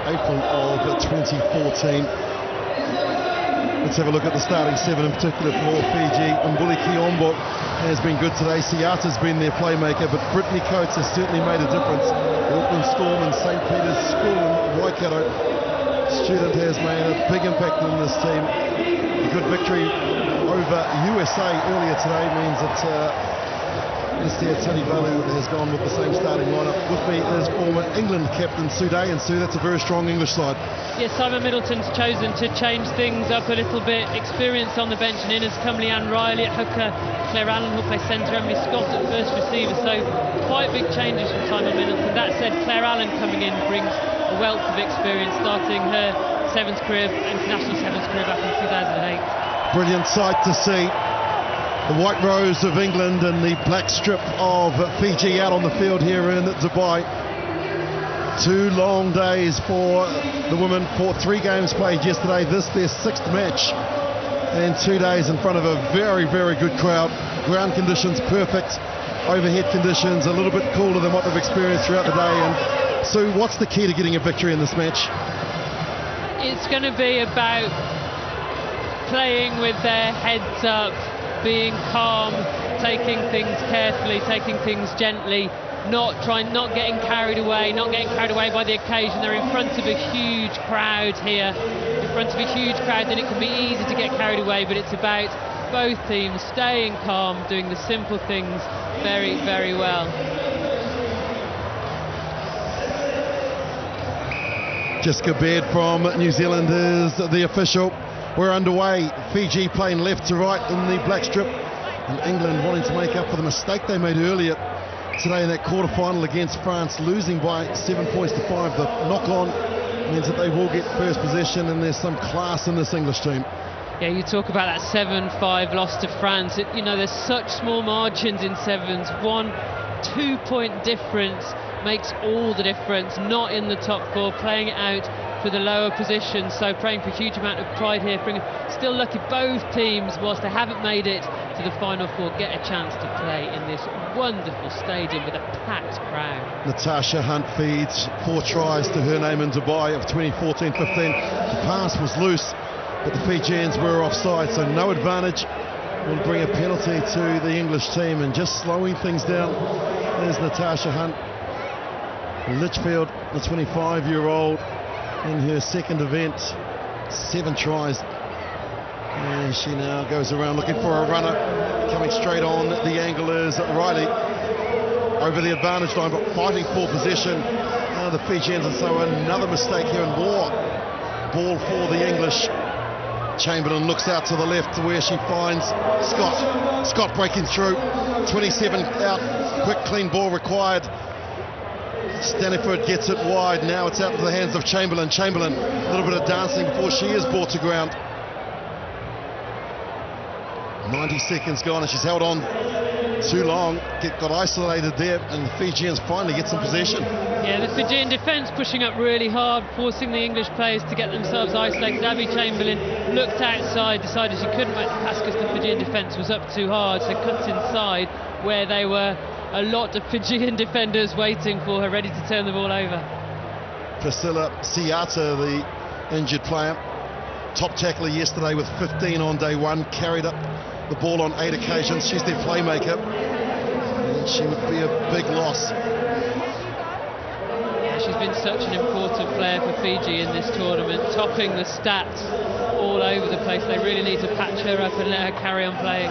April of 2014. Let's have a look at the starting seven in particular for Fiji. Mbuli Kiombo has been good today. Siata's been their playmaker, but Brittany Coates has certainly made a difference. Auckland Storm and St. Peter's School in Waikato student has made a big impact on this team. A good victory over USA earlier today means that Estia Tanivalu has gone with the same starting lineup. With me is former England captain Sue Day, and Sue, that's a very strong English side. Yes, Simon Middleton's chosen to change things up a little bit. Experience on the bench, and in has come Leanne Riley at hooker, Claire Allen who'll play centre, Emily Scott at first receiver, so quite big changes from Simon Middleton. That said, Claire Allen coming in brings a wealth of experience, starting her international sevens career back in 2008. Brilliant sight to see. The white rose of England and the black strip of Fiji out on the field here in Dubai. 2 long days for the women, 3 games played yesterday. This their 6th match in 2 days in front of a very, very good crowd. Ground conditions perfect, overhead conditions a little bit cooler than what they've experienced throughout the day. And so what's the key to getting a victory in this match? It's going to be about playing with their heads up, being calm, taking things carefully, taking things gently, not getting carried away by the occasion. They're in front of a huge crowd here, and it can be easy to get carried away, but it's about both teams staying calm, doing the simple things very, very well. Jessica Baird from New Zealand is the official. We're underway. Fiji playing left to right in the black strip, and England wanting to make up for the mistake they made earlier today in that quarter-final against France, losing by 7 points to 5. The knock-on means that they will get first possession, and there's some class in this English team. Yeah, you talk about that 7-5 loss to France. There's such small margins in sevens. 1-2 point difference makes all the difference. Not in the top 4, playing it out for the lower position, so praying for a huge amount of pride here. Still lucky both teams, whilst they haven't made it to the final 4, get a chance to play in this wonderful stadium with a packed crowd. Natasha Hunt feeds 4 tries to her name in Dubai of 2014-15. The pass was loose, but the Fijians were offside, so no advantage. Will bring a penalty to the English team, and just slowing things down is Natasha Hunt. Litchfield, the 25-year-old, in her second event, 7 tries, and she now goes around looking for a runner. Coming straight on the angle is Riley over the advantage line, but fighting for possession. Now the Fijians, and so another mistake here, and more ball for the English. Chamberlain looks out to the left where she finds Scott breaking through. 27 out, quick clean ball required. Staniford gets it wide. Now it's out into the hands of Chamberlain. A little bit of dancing before she is brought to ground. 90 seconds gone, and she's held on too long. Got isolated there, and the Fijians finally get some possession. Yeah, the Fijian defence pushing up really hard, forcing the English players to get themselves isolated. Abby Chamberlain looked outside, decided she couldn't make the pass because the Fijian defence was up too hard, so cut inside where they were a lot of Fijian defenders waiting for her, ready to turn the ball over. Priscilla Siata, the injured player, top tackler yesterday with 15 on day 1, carried up the ball on 8 occasions. She's their playmaker, and she would be a big loss. Yeah, she's been such an important player for Fiji in this tournament, topping the stats all over the place. They really need to patch her up and let her carry on playing.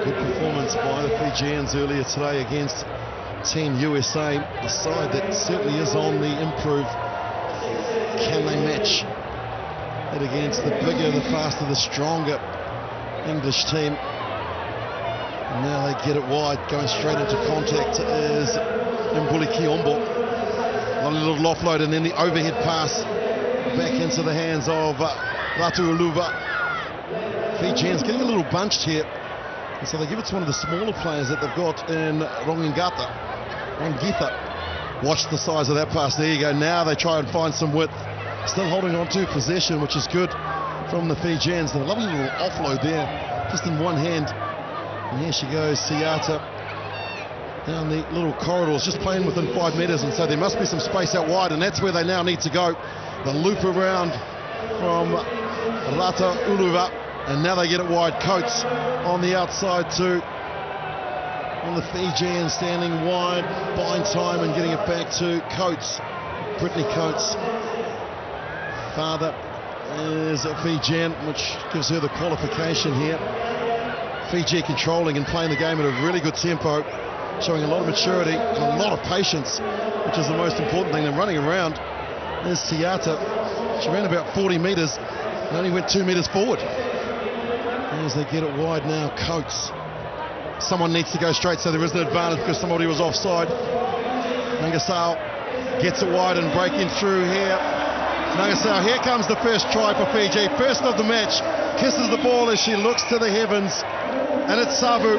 Good performance by the Fijians earlier today against Team USA, a side that certainly is on the improve. Can they match it against the bigger, the faster, the stronger English team? And now they get it wide, going straight into contact is Mbuli Kiombo. A little offload, and then the overhead pass back into the hands of Ratu Uluva. Fijians getting a little bunched here, and so they give it to one of the smaller players that they've got in Rongitha. Watch the size of that pass. There you go. Now they try and find some width. Still holding on to possession, which is good from the Fijians. A lovely little offload there, just in one hand. And here she goes, Siata. down the little corridors, just playing within 5 metres, and so there must be some space out wide, and that's where they now need to go. The loop around from Rata Uluva, and now they get it wide. Coates on the outside too. On the Fijian standing wide, buying time and getting it back to Coates. Brittany Coates. Father is a Fijian, which gives her the qualification here. Fiji controlling and playing the game at a really good tempo, showing a lot of maturity and a lot of patience, which is the most important thing. They're running around. There's Tiata. She ran about 40 metres and only went 2 metres forward. As they get it wide now, Coates. Someone needs to go straight, so there is an advantage because somebody was offside. Nangasao gets it wide and breaking through here. Nangasao, here comes the first try for Fiji. First of the match, kisses the ball as she looks to the heavens, and it's Savu.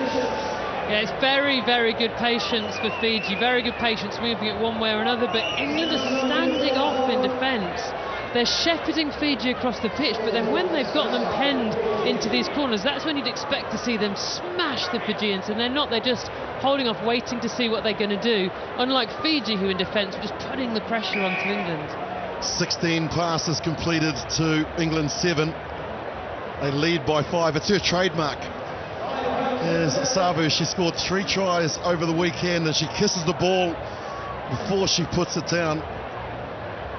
Yeah, it's very, very good patience for Fiji. Very good patience moving it one way or another, but England are standing off in defence. They're shepherding Fiji across the pitch, but then when they've got them penned into these corners, that's when you'd expect to see them smash the Fijians, and they're not. They're just holding off, waiting to see what they're going to do. Unlike Fiji, who in defence were just putting the pressure onto England. 16 passes completed to England 7. They lead by 5. It's her trademark. There's Savu. She scored 3 tries over the weekend, and she kisses the ball before she puts it down.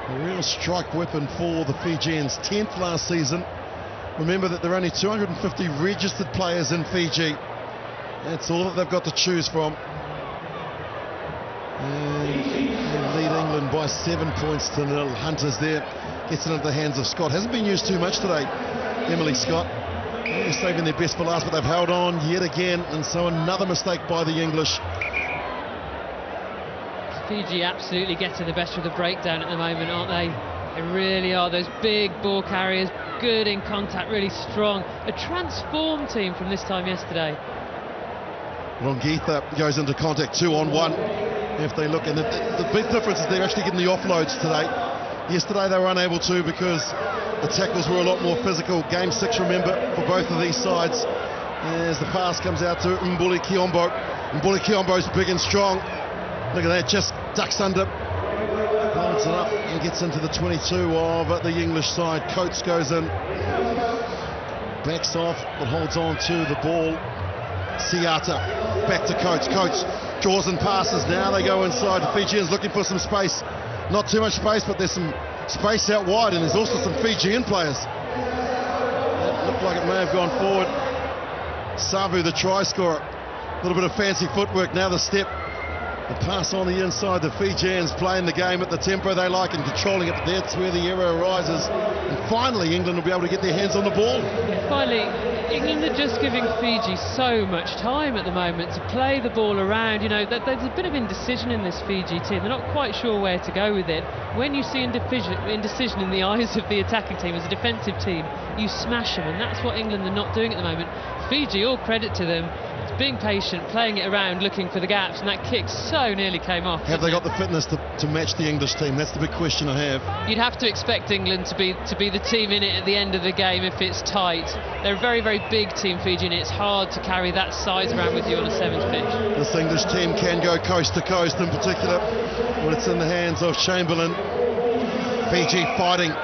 A real strike weapon for the Fijians. 10th last season. Remember that there are only 250 registered players in Fiji. That's all that they've got to choose from. And they lead England by 7 points to 0. Hunter's there. Gets it into the hands of Scott. Hasn't been used too much today, Emily Scott. They're saving their best for last, but they've held on yet again. And so another mistake by the English. Fiji absolutely getting the best of the breakdown at the moment, aren't they? They really are. Those big ball carriers, good in contact, really strong. A transformed team from this time yesterday. Rongitha goes into contact 2-on-1. If they look, and the big difference is they're actually getting the offloads today. Yesterday they were unable to because the tackles were a lot more physical. Game 6, remember, for both of these sides. As the pass comes out to Mbuli Kiombo. Mbuli Kiombo's big and strong. Look at that, just ducks under, holds it up and gets into the 22 of the English side. Coates goes in, backs off, but holds on to the ball. Siata, back to Coates. Coates draws and passes. Now they go inside. The Fijians looking for some space. Not too much space, but there's some space out wide, and there's also some Fijian players. It looked like it may have gone forward. Savu, the try scorer. A little bit of fancy footwork. Now the step. The pass on the inside. The Fijians playing the game at the tempo they like and controlling it. That's where the error arises. And finally, England will be able to get their hands on the ball. Finally, England are just giving Fiji so much time at the moment to play the ball around. You know, there's a bit of indecision in this Fiji team. They're not quite sure where to go with it. When you see indecision in the eyes of the attacking team as a defensive team, you smash them, and that's what England are not doing at the moment. Fiji, all credit to them. Being patient, playing it around, looking for the gaps, and that kick so nearly came off. Have they got the fitness to match the English team? That's the big question I have. You'd have to expect England to be the team in it at the end of the game if it's tight. They're a very, very big team, Fiji, and it's hard to carry that size around with you on a 7th pitch. This English team can go coast to coast, in particular when it's in the hands of Chamberlain. Fiji fighting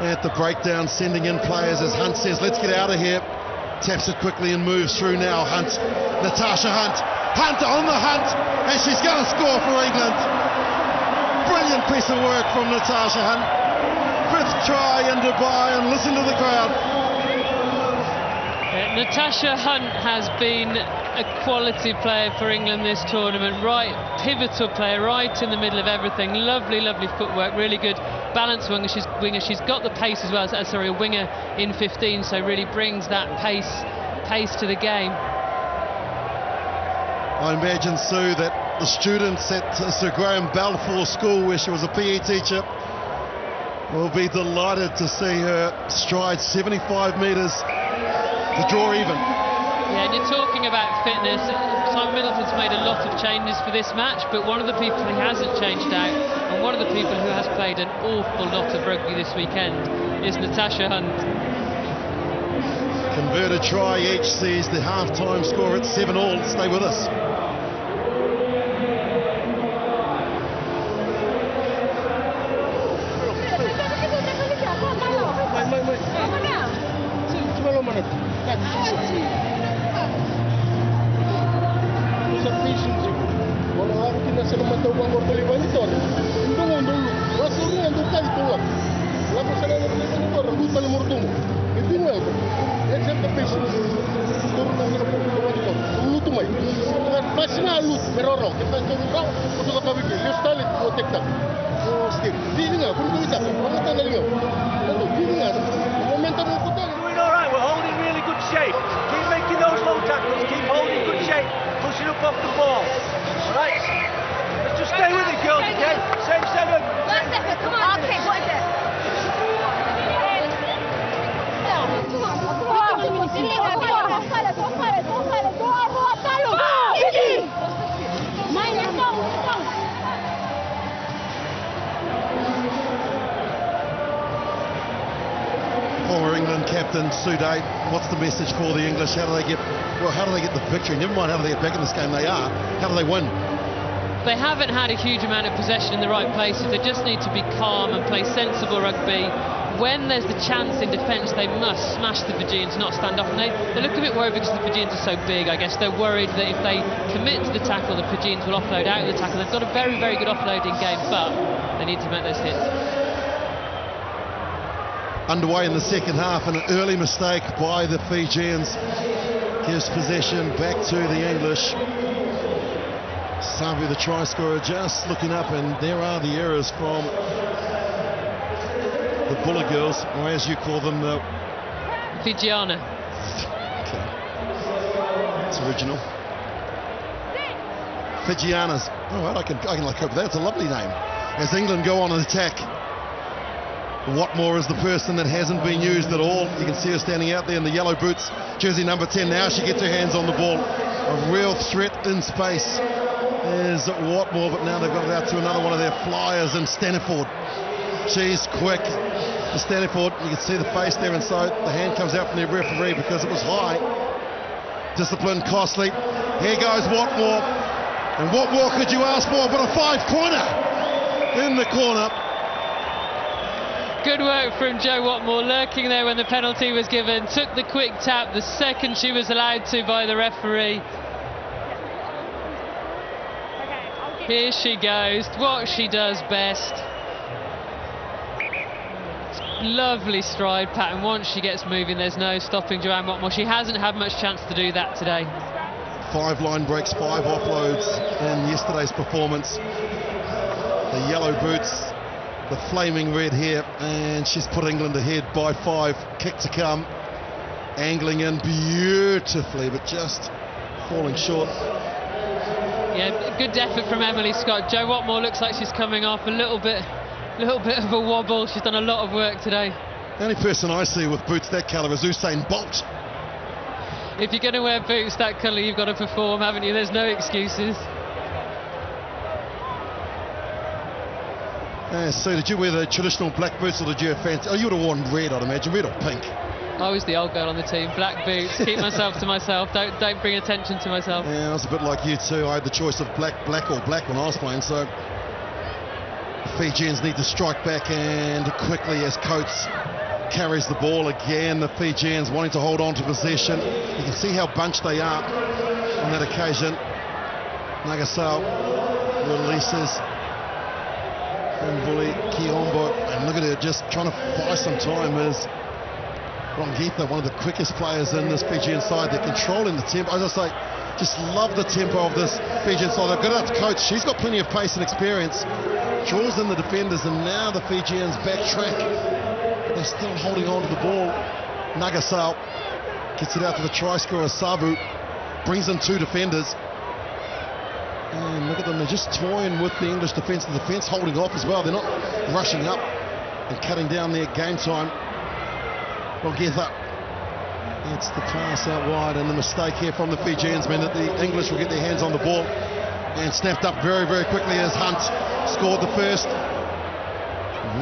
at the breakdown, sending in players as Hunt says, let's get out of here. Taps it quickly and moves through now. Hunt, Natasha Hunt. Hunt on the hunt, and she's going to score for England. Brilliant piece of work from Natasha Hunt. 5th try in Dubai, and listen to the crowd. Natasha Hunt has been a quality player for England this tournament. Right, pivotal player, right in the middle of everything. Lovely, lovely footwork, really good balance winger. She's got the pace as well. Sorry, a winger in 15, so really brings that pace to the game. I imagine, Sue, that the students at Sir Graham Balfour School, where she was a PE teacher, will be delighted to see her stride 75 metres to draw even. Yeah, and you're talking about fitness. Simon Middleton's made a lot of changes for this match, but one of the people who hasn't changed out, and one of the people who has played an awful lot of rugby this weekend, is Natasha Hunt. Converted try each sees the half-time score at 7-all. Stay with us. We're holding really good shape. Keep making those low tackles. Keep holding good shape. Pushing up off the ball. All right. Let's just stay with it, girls. Okay. Same 7. Come on. Okay, what is it? Former England captain Suday, what's the message for the English? How do they get the victory? Never mind how do they get back in this game, they are. How do they win? They haven't had a huge amount of possession in the right places. They just need to be calm and play sensible rugby. When there's the chance in defence, they must smash the Fijians, not stand off. And they look a bit worried because the Fijians are so big. I guess they're worried that if they commit to the tackle, the Fijians will offload out of the tackle. They've got a very, very good offloading game, but they need to make those hits. Underway in the second half, and an early mistake by the Fijians gives possession back to the English. Sabu, the try scorer, just looking up, and there are the errors from the Bullet Girls, or as you call them, the Fijiana. Okay. It's original. Fijianas. All right, I can like hope that's a lovely name. As England go on an attack, Watmore is the person that hasn't been used at all. You can see her standing out there in the yellow boots, jersey number 10. Now she gets her hands on the ball. A real threat in space is Watmore, but now they've got it out to another one of their flyers in Staniford. She's quick. The Staniford, you can see the face there, and so the hand comes out from the referee because it was high. Discipline, costly. Here goes Watmore. And what more could you ask for but a 5-pointer in the corner? Good work from Jo Watmore, lurking there when the penalty was given. Took the quick tap the second she was allowed to by the referee. Here she goes, what she does best. Lovely stride pattern. Once she gets moving, there's no stopping Joanne Watmore. She hasn't had much chance to do that today. 5 line breaks, 5 offloads in yesterday's performance. The yellow boots, the flaming red hair, and she's put England ahead by 5. Kick to come, angling in beautifully, but just falling short. Yeah, good effort from Emily Scott. Jo Watmore looks like she's coming off a little bit of a wobble. She's done a lot of work today. The only person I see with boots that colour is Usain Bolt. If you're going to wear boots that colour, you've got to perform, haven't you? There's no excuses. So did you wear the traditional black boots, or did you have fancy? Oh, you would have worn red, I'd imagine, red or pink. I was the old girl on the team. Black boots. Keep myself to myself. Don't bring attention to myself. Yeah, I was a bit like you too. I had the choice of black or black when I was playing. So the Fijians need to strike back, and quickly as Coates carries the ball again. The Fijians wanting to hold on to possession. You can see how bunched they are on that occasion. Nagasao releases from Bully Kiombo, and look at her just trying to buy some time as Rongitha, one of the quickest players in this Fijian side. They're controlling the tempo. As I say, just love the tempo of this Fijian side. They've got it up to Coates. She's got plenty of pace and experience. Draws in the defenders, and now the Fijians backtrack. They're still holding on to the ball. Nagasao gets it out to the try scorer, Sabu. Brings in 2 defenders. And look at them, they're just toying with the English defence. The defence holding off as well. They're not rushing up and cutting down their game time. Rongitha gets the pass out wide, and the mistake here from the Fijians meant that the English will get their hands on the ball. And snapped up very, very quickly as Hunt scored the first.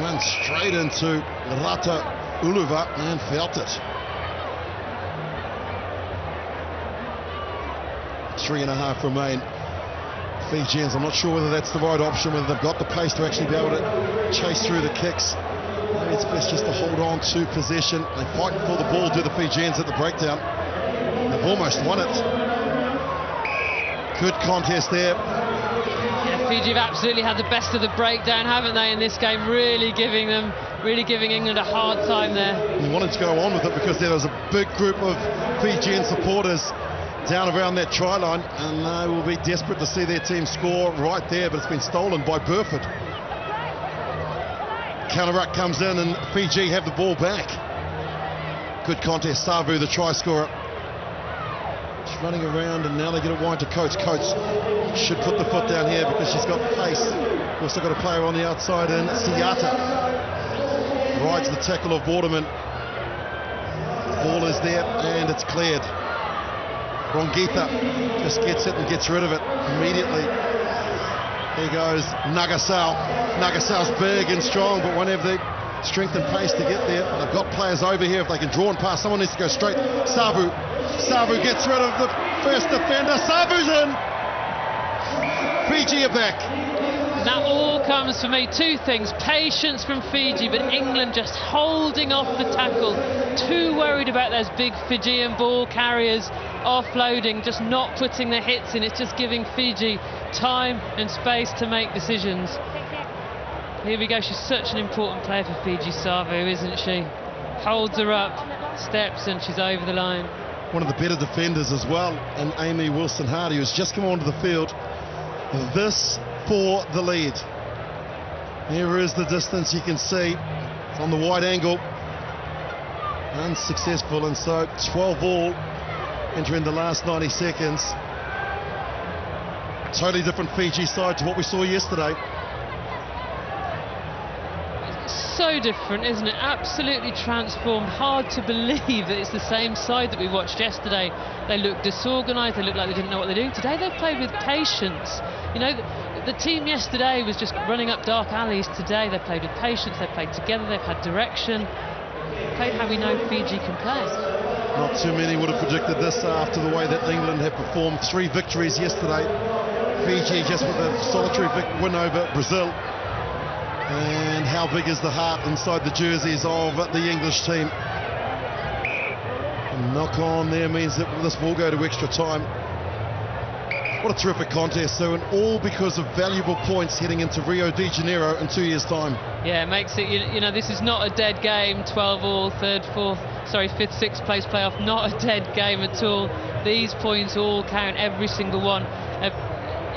Went straight into Rata Uluva and felt it. 3.5 remain. Fijians, I'm not sure whether that's the right option, whether they've got the pace to actually be able to chase through the kicks. Maybe it's best just to hold on to possession. They fight for the ball, do the Fijians at the breakdown. They've almost won it. Good contest there. Yeah, Fiji have absolutely had the best of the breakdown, haven't they, in this game? Really giving England a hard time there. He wanted to go on with it because there was a big group of Fijian supporters down around that try line, and they will be desperate to see their team score right there, but it's been stolen by Burford. Counter-ruck comes in and Fiji have the ball back. Good contest. Savu, the try scorer, she's running around, and now they get it wide to Coates. Coates should put the foot down here because she's got pace. We've also got a player on the outside in Siata. Rides the tackle of Waterman. Ball is there and it's cleared. Rongitha just gets it and gets rid of it immediately. Here goes Nagasau. Nagasau's big and strong, but won't have the strength and pace to get there. They've got players over here. If they can draw and pass, someone needs to go straight. Savu gets rid of the first defender. Savu's in. Fiji are back. That all comes for me, two things: patience from Fiji, but England just holding off the tackle, too worried about those big Fijian ball carriers offloading, just not putting the hits in. It's just giving Fiji time and space to make decisions. Here we go. She's such an important player for Fiji, Savu, isn't she? Holds her up, steps, and she's over the line. One of the better defenders as well, and Amy Wilson-Hardy, who's just come onto the field. This for the lead. Here is the distance, you can see. It's on the wide angle. Unsuccessful, and so 12 all entering the last 90 seconds. Totally different Fiji side to what we saw yesterday. So different, isn't it? Absolutely transformed. Hard to believe that it's the same side that we watched yesterday. They looked disorganised, they looked like they didn't know what they're doing. Today they've played with patience. You know, the team yesterday was just running up dark alleys. Today they played with patience, they played together, they've had direction. Played how we know Fiji can play. Not too many would have predicted this after the way that England have performed. 3 victories yesterday. Fiji just with a solitary win over Brazil. And how big is the heart inside the jerseys of the English team? A knock on there means that this will go to extra time. What a terrific contest, so, and all because of valuable points heading into Rio de Janeiro in 2 years' time. Yeah, it makes it, you know, this is not a dead game. 12 all, 5th, 6th place playoff, not a dead game at all. These points all count, every single one.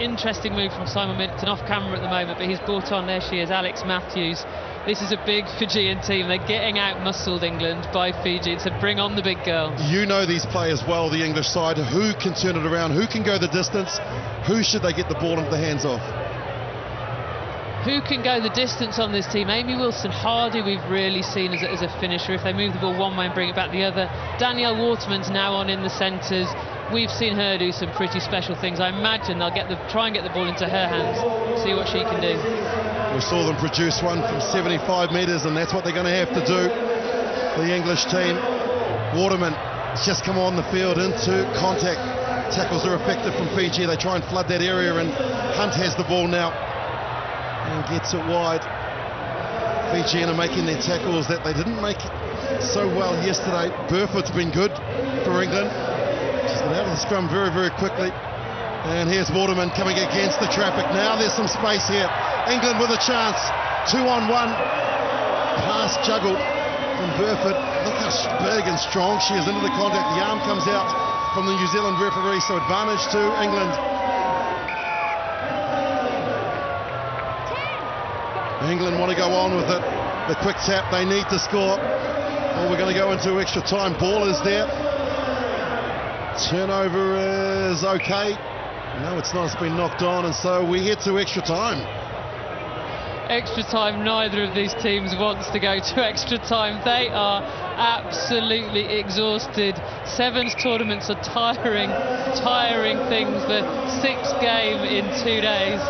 Interesting move from Simon Minton, off camera at the moment, but he's brought on, there she is, Alex Matthews. This is a big Fijian team. They're getting out-muscled, England, by Fiji, to bring on the big girl. You know these players well, the English side. Who can turn it around? Who can go the distance? Who should they get the ball into the hands of? Who can go the distance on this team? Amy Wilson-Hardy we've really seen as a finisher. If they move the ball one way and bring it back the other. Danielle Waterman's now on in the centres. We've seen her do some pretty special things. I imagine they'll try and get the ball into her hands, see what she can do. We saw them produce one from 75 metres, and that's what they're going to have to do. The English team. Waterman has just come on the field into contact. Tackles are effective from Fiji. They try and flood that area, and Hunt has the ball now and gets it wide. Fijian are making their tackles that they didn't make so well yesterday. Burford's been good for England. She's been out of the scrum very, very quickly. And here's Waterman coming against the traffic. Now there's some space here. England with a chance. 2-on-1. Pass juggled from Burford. Look how big and strong she is into the contact. The arm comes out from the New Zealand referee, so advantage to England. England want to go on with it. The quick tap, they need to score. Well, we're going to go into extra time. Ball is there. Turnover is okay. No, it's not. It's been knocked on, and so we head to extra time. Extra time, neither of these teams wants to go to extra time. They are absolutely exhausted. Sevens tournaments are tiring things. The 6th game in 2 days.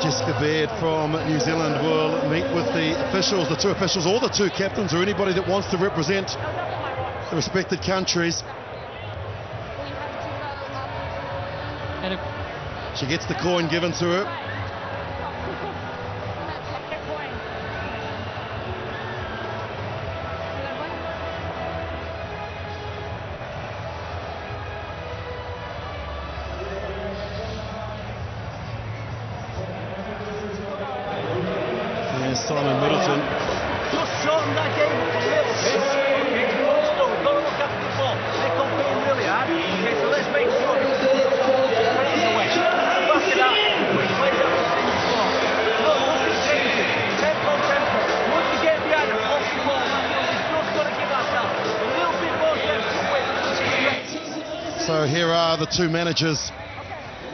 Jessica Baird from New Zealand will meet with the officials, the 2 officials, or the 2 captains, or anybody that wants to represent the respected countries. She gets the coin given to her. Simon Middleton. Just shorten that game up a little bit. Okay, so we've got to look after the ball. They're competing really hard. Okay, so let's make sure we put the away. Back it up. We play that we've seen before. Look, nothing changes. Tempo. Once you get behind the ball, we've just got to give ourselves a little bit more tempo to win. So here are the two managers.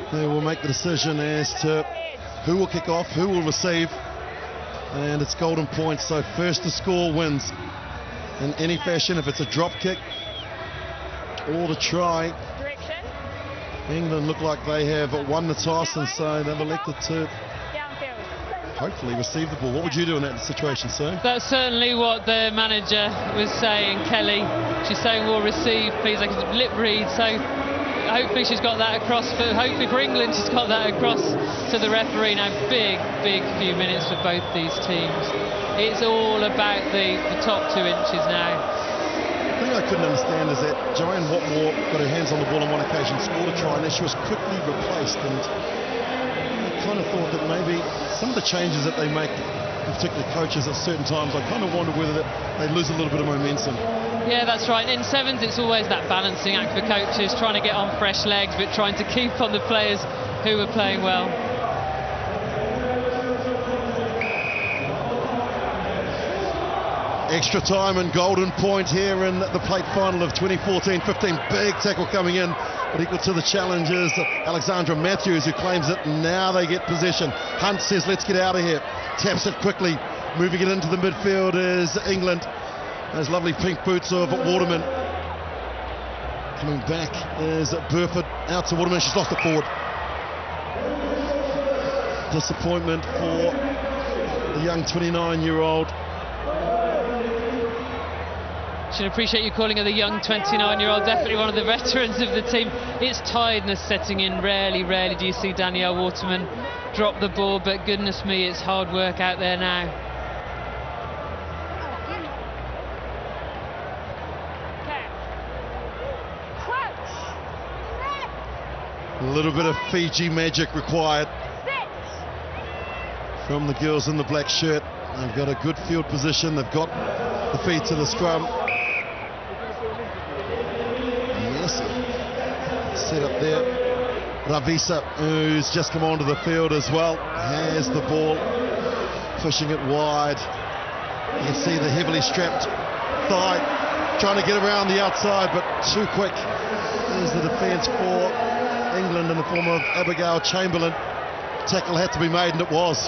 They will make the decision as to who will kick off, who will receive, and it's golden points. So first to score wins in any fashion. If it's a drop kick or the try, England look like they have won the toss, and so they've elected to hopefully receive the ball. What would you do in that situation, sir? That's certainly what the manager was saying, Kelly. She's saying we'll receive, please, like a lip read. So hopefully she's got that across, but hopefully for England she's got that across to the referee. Now big few minutes for both these teams. It's all about the top 2 inches now. The thing I couldn't understand is that Joanne Watmore got her hands on the ball on one occasion, scored a try, and then she was quickly replaced, and I kind of thought that maybe some of the changes that they make, particularly coaches at certain times, I kind of wonder whether they lose a little bit of momentum. Yeah, that's right. In sevens, it's always that balancing act for coaches, trying to get on fresh legs, but trying to keep on the players who are playing well. Extra time and golden point here in the plate final of 2014-15. Big tackle coming in, but equal to the challengers, Alexandra Matthews, who claims it. Now they get possession. Hunt says, let's get out of here. Taps it quickly. Moving it into the midfield is England. Those lovely pink boots of Waterman. Coming back is Burford. Out to Waterman. She's lost it forward. Disappointment for the young 29-year-old. Should appreciate you calling her the young 29-year-old. Definitely one of the veterans of the team. It's tiredness setting in. Rarely do you see Danielle Waterman drop the ball, but goodness me, it's hard work out there now. A little bit of Fiji magic required from the girls in the black shirt. They've got a good field position. They've got the feet to the scrum. Yes, set up there. Ravisa, who's just come onto the field as well, has the ball, pushing it wide. You can see the heavily strapped thigh, trying to get around the outside, but too quick. There's the defence for England in the form of Abigail Chamberlain. Tackle had to be made, and it was.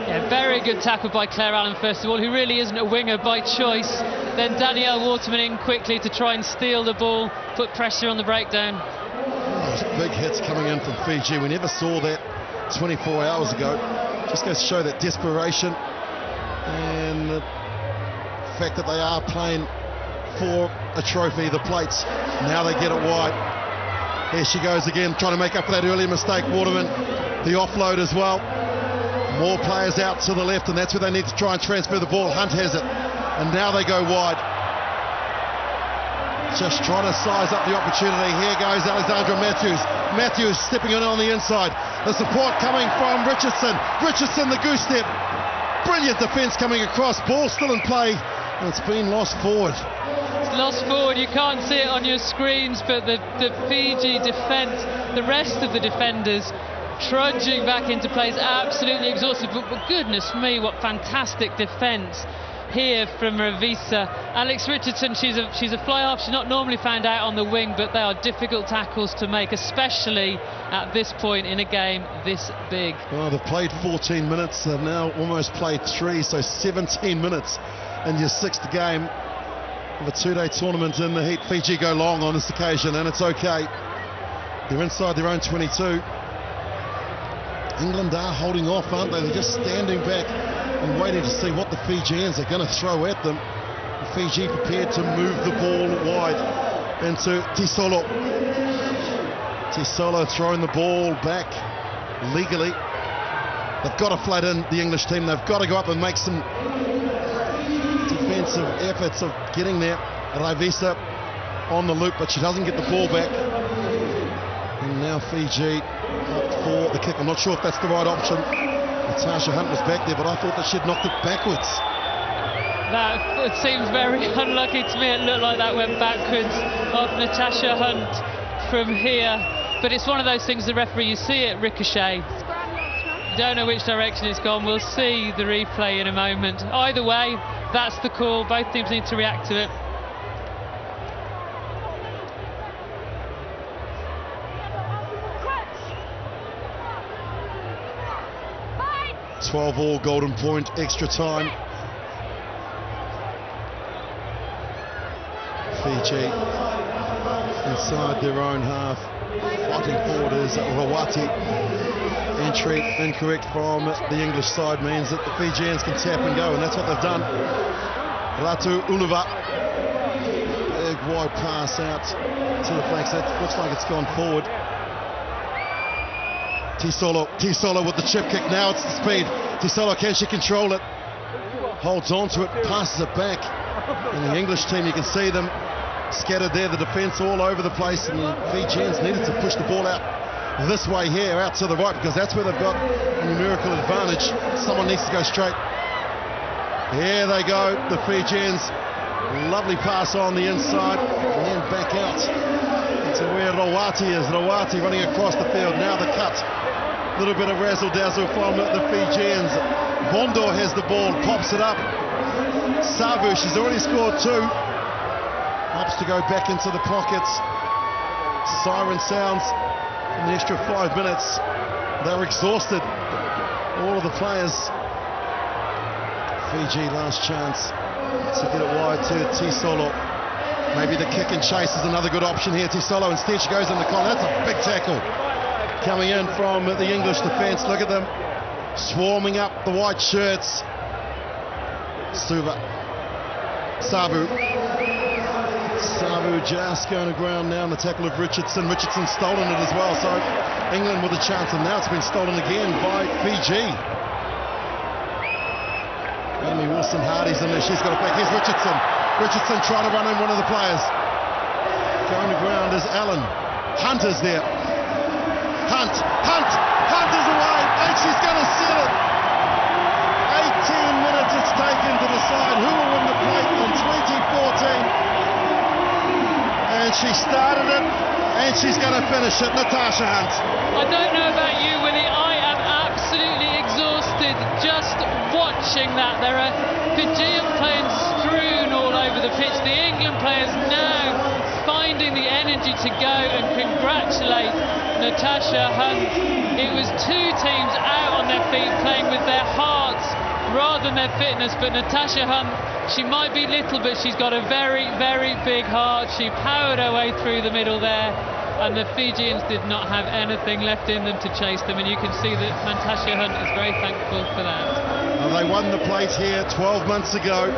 Yeah, very good tackle by Claire Allen, first of all, who really isn't a winger by choice. Then Danielle Waterman in quickly to try and steal the ball, put pressure on the breakdown. Those big hits coming in from Fiji. We never saw that 24 hours ago. Just goes to show that desperation and the fact that they are playing for a trophy, the plates. Now they get it wide. Here she goes again, trying to make up for that earlier mistake. Waterman, the offload as well. More players out to the left, and that's where they need to try and transfer the ball. Hunt has it, and now they go wide. Just trying to size up the opportunity. Here goes Alexandra Matthews. Matthews stepping in on the inside. The support coming from Richardson. Richardson, the goose step. Brilliant defence coming across. Ball still in play, and it's been lost forward. It's lost forward. You can't see it on your screens, but the Fiji defence, the rest of the defenders, trudging back into place, absolutely exhausted. But goodness me, what fantastic defence here from Ravisa. Alex Richardson, she's a fly-half. She's not normally found out on the wing, but they are difficult tackles to make, especially at this point in a game this big. Well, they've played 14 minutes. They've now almost played 3, so 17 minutes in your 6th game of a 2-day tournament in the heat. Fiji go long on this occasion, and it's okay. They're inside their own 22. England are holding off, aren't they? They're just standing back and waiting to see what the Fijians are going to throw at them. Fiji prepared to move the ball wide into Tisolo. Tisolo throwing the ball back legally. They've got to flood in the English team. They've got to go up and make some defensive efforts of getting there. Ravisa on the loop, but she doesn't get the ball back. And now Fiji opt for the kick. I'm not sure if that's the right option. Natasha Hunt was back there, but I thought that she'd knocked it backwards. That it seems very unlucky to me. It looked like that went backwards off Natasha Hunt from here. But it's one of those things, the referee, you see it ricochet. Don't know which direction it's gone. We'll see the replay in a moment. Either way, that's the call. Both teams need to react to it. 12-all, golden point, extra time. Fiji inside their own half, fighting forward is Rawati. Entry incorrect from the English side means that the Fijians can tap and go, and that's what they've done. Ratu Unuva, big wide pass out to the flanks. That looks like it's gone forward. Tisolo with the chip kick. Now it's the speed. Tisolo, can she control it? Holds on to it, passes it back. And the English team, you can see them scattered there, the defence all over the place, and the Fijians needed to push the ball out this way here, out to the right, because that's where they've got a numerical advantage. Someone needs to go straight. Here they go, the Fijians. Lovely pass on the inside, and then back out to where Rawati is. Rawati running across the field. Now the cut. A little bit of razzle-dazzle from the Fijians. Vondor has the ball, pops it up. Savu, she's already scored 2. Opts to go back into the pockets. Siren sounds. In the extra 5 minutes, they're exhausted. All of the players. Fiji last chance to get it wide to Tisolo. Maybe the kick and chase is another good option here. Tisolo, instead she goes in the corner. That's a big tackle coming in from the English defence. Look at them swarming up the white shirts. Savu just going aground now in the tackle of Richardson. Richardson stolen it as well, so England with a chance, and now it's been stolen again by Fiji. Amy Wilson-Hardy's in there, she's got it back. Here's Richardson. Richardson trying to run in one of the players. Going to ground is Allen. Hunt is there. Hunt is away, and she's going to seal it. 18 minutes it's taken to decide who will win the plate in 2014. And she started it, and she's going to finish it. Natasha Hunt. I don't know about you, Willie. I am absolutely exhausted just watching that. There are Fijian players strewn all over the pitch. The England players now finding the energy to go and congratulate Natasha Hunt. It was 2 teams out on their feet playing with their hearts rather than their fitness, but Natasha Hunt, she might be little, but she's got a very, very big heart. She powered her way through the middle there, and the Fijians did not have anything left in them to chase them, and you can see that Natasha Hunt is very thankful for that. Well, they won the plate here 12 months ago.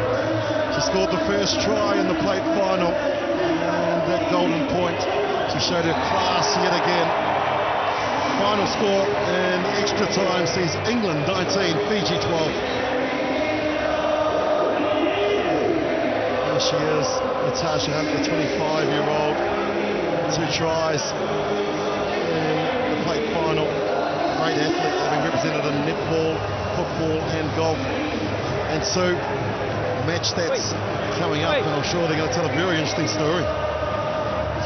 She scored the first try in the plate final, and that golden point. She showed her class yet again. Final score in extra time sees England 19, Fiji 12. There she is, Natasha Hunt, the 25-year-old. 2 tries in the plate final. Great athlete, having represented in netball, football and golf. And so, match stats coming up, and I'm sure they're going to tell a very interesting story.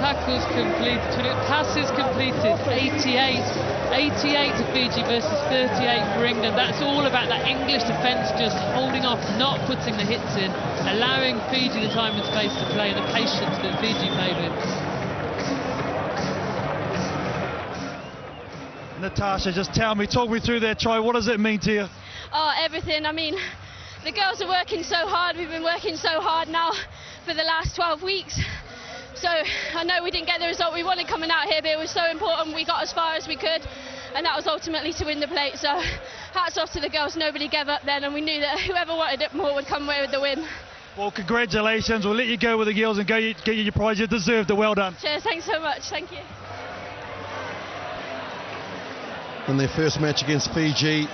Tackles completed, passes completed, 88 to Fiji versus 38 for England. That's all about that English defence just holding off, not putting the hits in, allowing Fiji the time and space to play, and the patience that Fiji played with. Natasha, just talk me through that try. What does it mean to you? Oh, everything. I mean, the girls are working so hard. We've been working so hard now for the last 12 weeks. So I know we didn't get the result we wanted coming out here, but it was so important. We got as far as we could, and that was ultimately to win the plate. So hats off to the girls. Nobody gave up then, and we knew that whoever wanted it more would come away with the win. Well, congratulations. We'll let you go with the girls and get you your prize. You deserved it. Well done. Cheers. Thanks so much. Thank you. In their first match against Fiji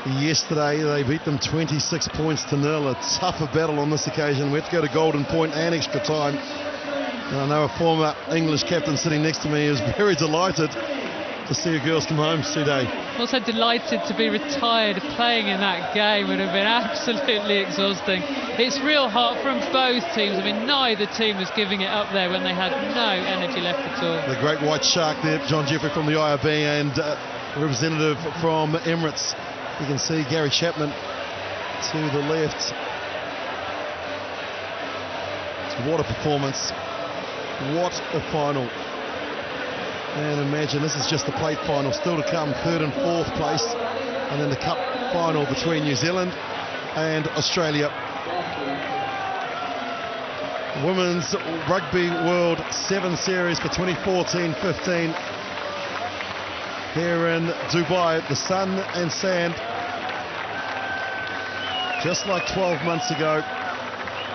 yesterday, they beat them 26 points to 0. A tougher battle on this occasion. We have to go to golden point and extra time. And I know a former English captain sitting next to me is very delighted to see your girls come home today. Also delighted to be retired. Playing in that game would have been absolutely exhausting. It's real hot from both teams. I mean, neither team was giving it up there when they had no energy left at all. The great white shark there, John Jeffrey from the IRB, and representative from Emirates. You can see Gary Chapman to the left. What a performance. What a final. And imagine this is just the plate final. Still to come, 3rd and 4th place. And then the cup final between New Zealand and Australia. Women's Rugby World 7 Series for 2014-15. Here in Dubai, the sun and sand. Just like 12 months ago.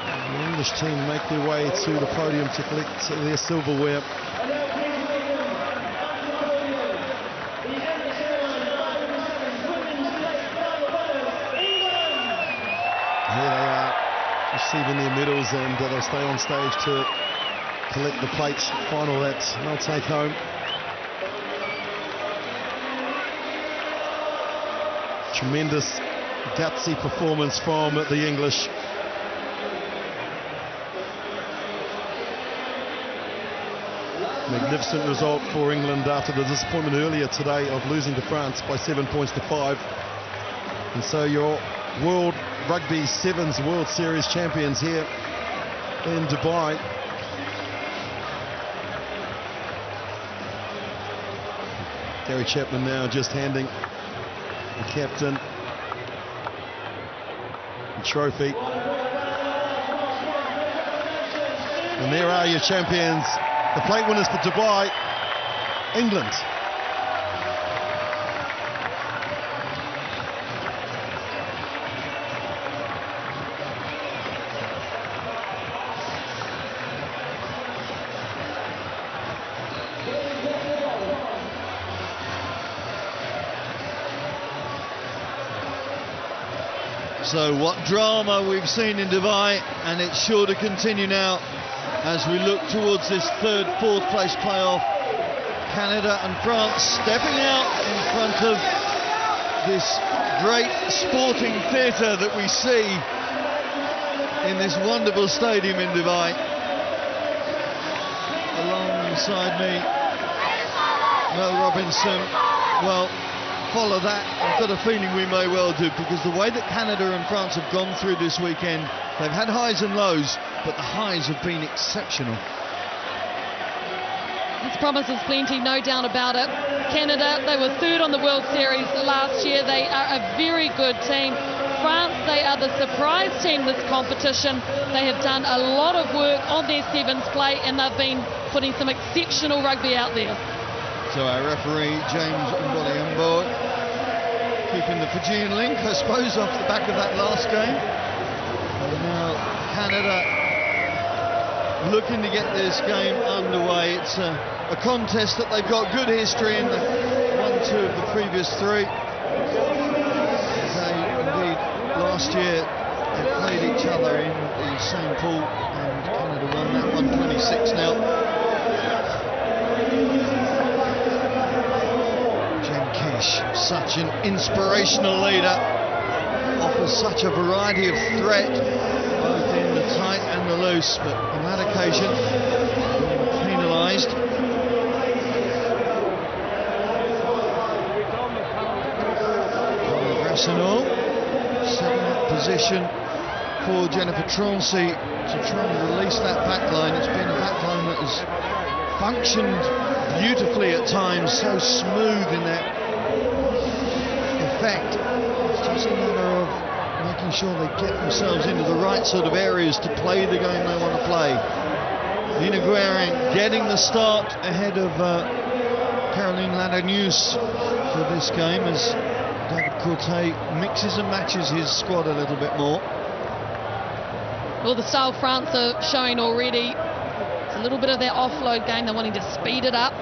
The English team make their way to the podium to collect their silverware. Here they are, receiving their medals, and they'll stay on stage to collect the plate final that they'll take home. Tremendous, gutsy performance from the English. Magnificent result for England after the disappointment earlier today of losing to France by 7 points to 5. And so your World Rugby Sevens World Series champions here in Dubai. Gary Chapman now just handing the captain the trophy. And there are your champions. The plate winners for Dubai, England. So what drama we've seen in Dubai, and it's sure to continue now as we look towards this 3rd, 4th place playoff. Canada and France stepping out in front of this great sporting theatre that we see in this wonderful stadium in Dubai. Alongside me, Mel Robinson. Well, follow that. I've got a feeling we may well do, because the way that Canada and France have gone through this weekend, they've had highs and lows, but the highs have been exceptional. This promises plenty, no doubt about it. Canada, they were 3rd on the World Series last year. They are a very good team. France, they are the surprise team this competition. They have done a lot of work on their sevens play, and they've been putting some exceptional rugby out there. So our referee, James Mboliambo, keeping the Fijian link, I suppose, off the back of that last game. And now Canada looking to get this game underway. It's a contest that they've got good history in. They've won 2 of the previous 3. They, indeed, last year they played each other in the same pool, and Canada won that one 26-0. Such an inspirational leader, offers such a variety of threat, both in the tight and the loose, but on that occasion, penalised. Arsenal setting up position for Jennifer Trauncy to try and release that back line. It's been a back line that has functioned beautifully at times, so smooth in that effect. It's just a matter of making sure they get themselves into the right sort of areas to play the game they want to play. Nina Guerin getting the start ahead of Caroline Ladanius for this game, as David Courtet mixes and matches his squad a little bit more. Well, the style France are showing already, it's a little bit of their offload game. They're wanting to speed it up.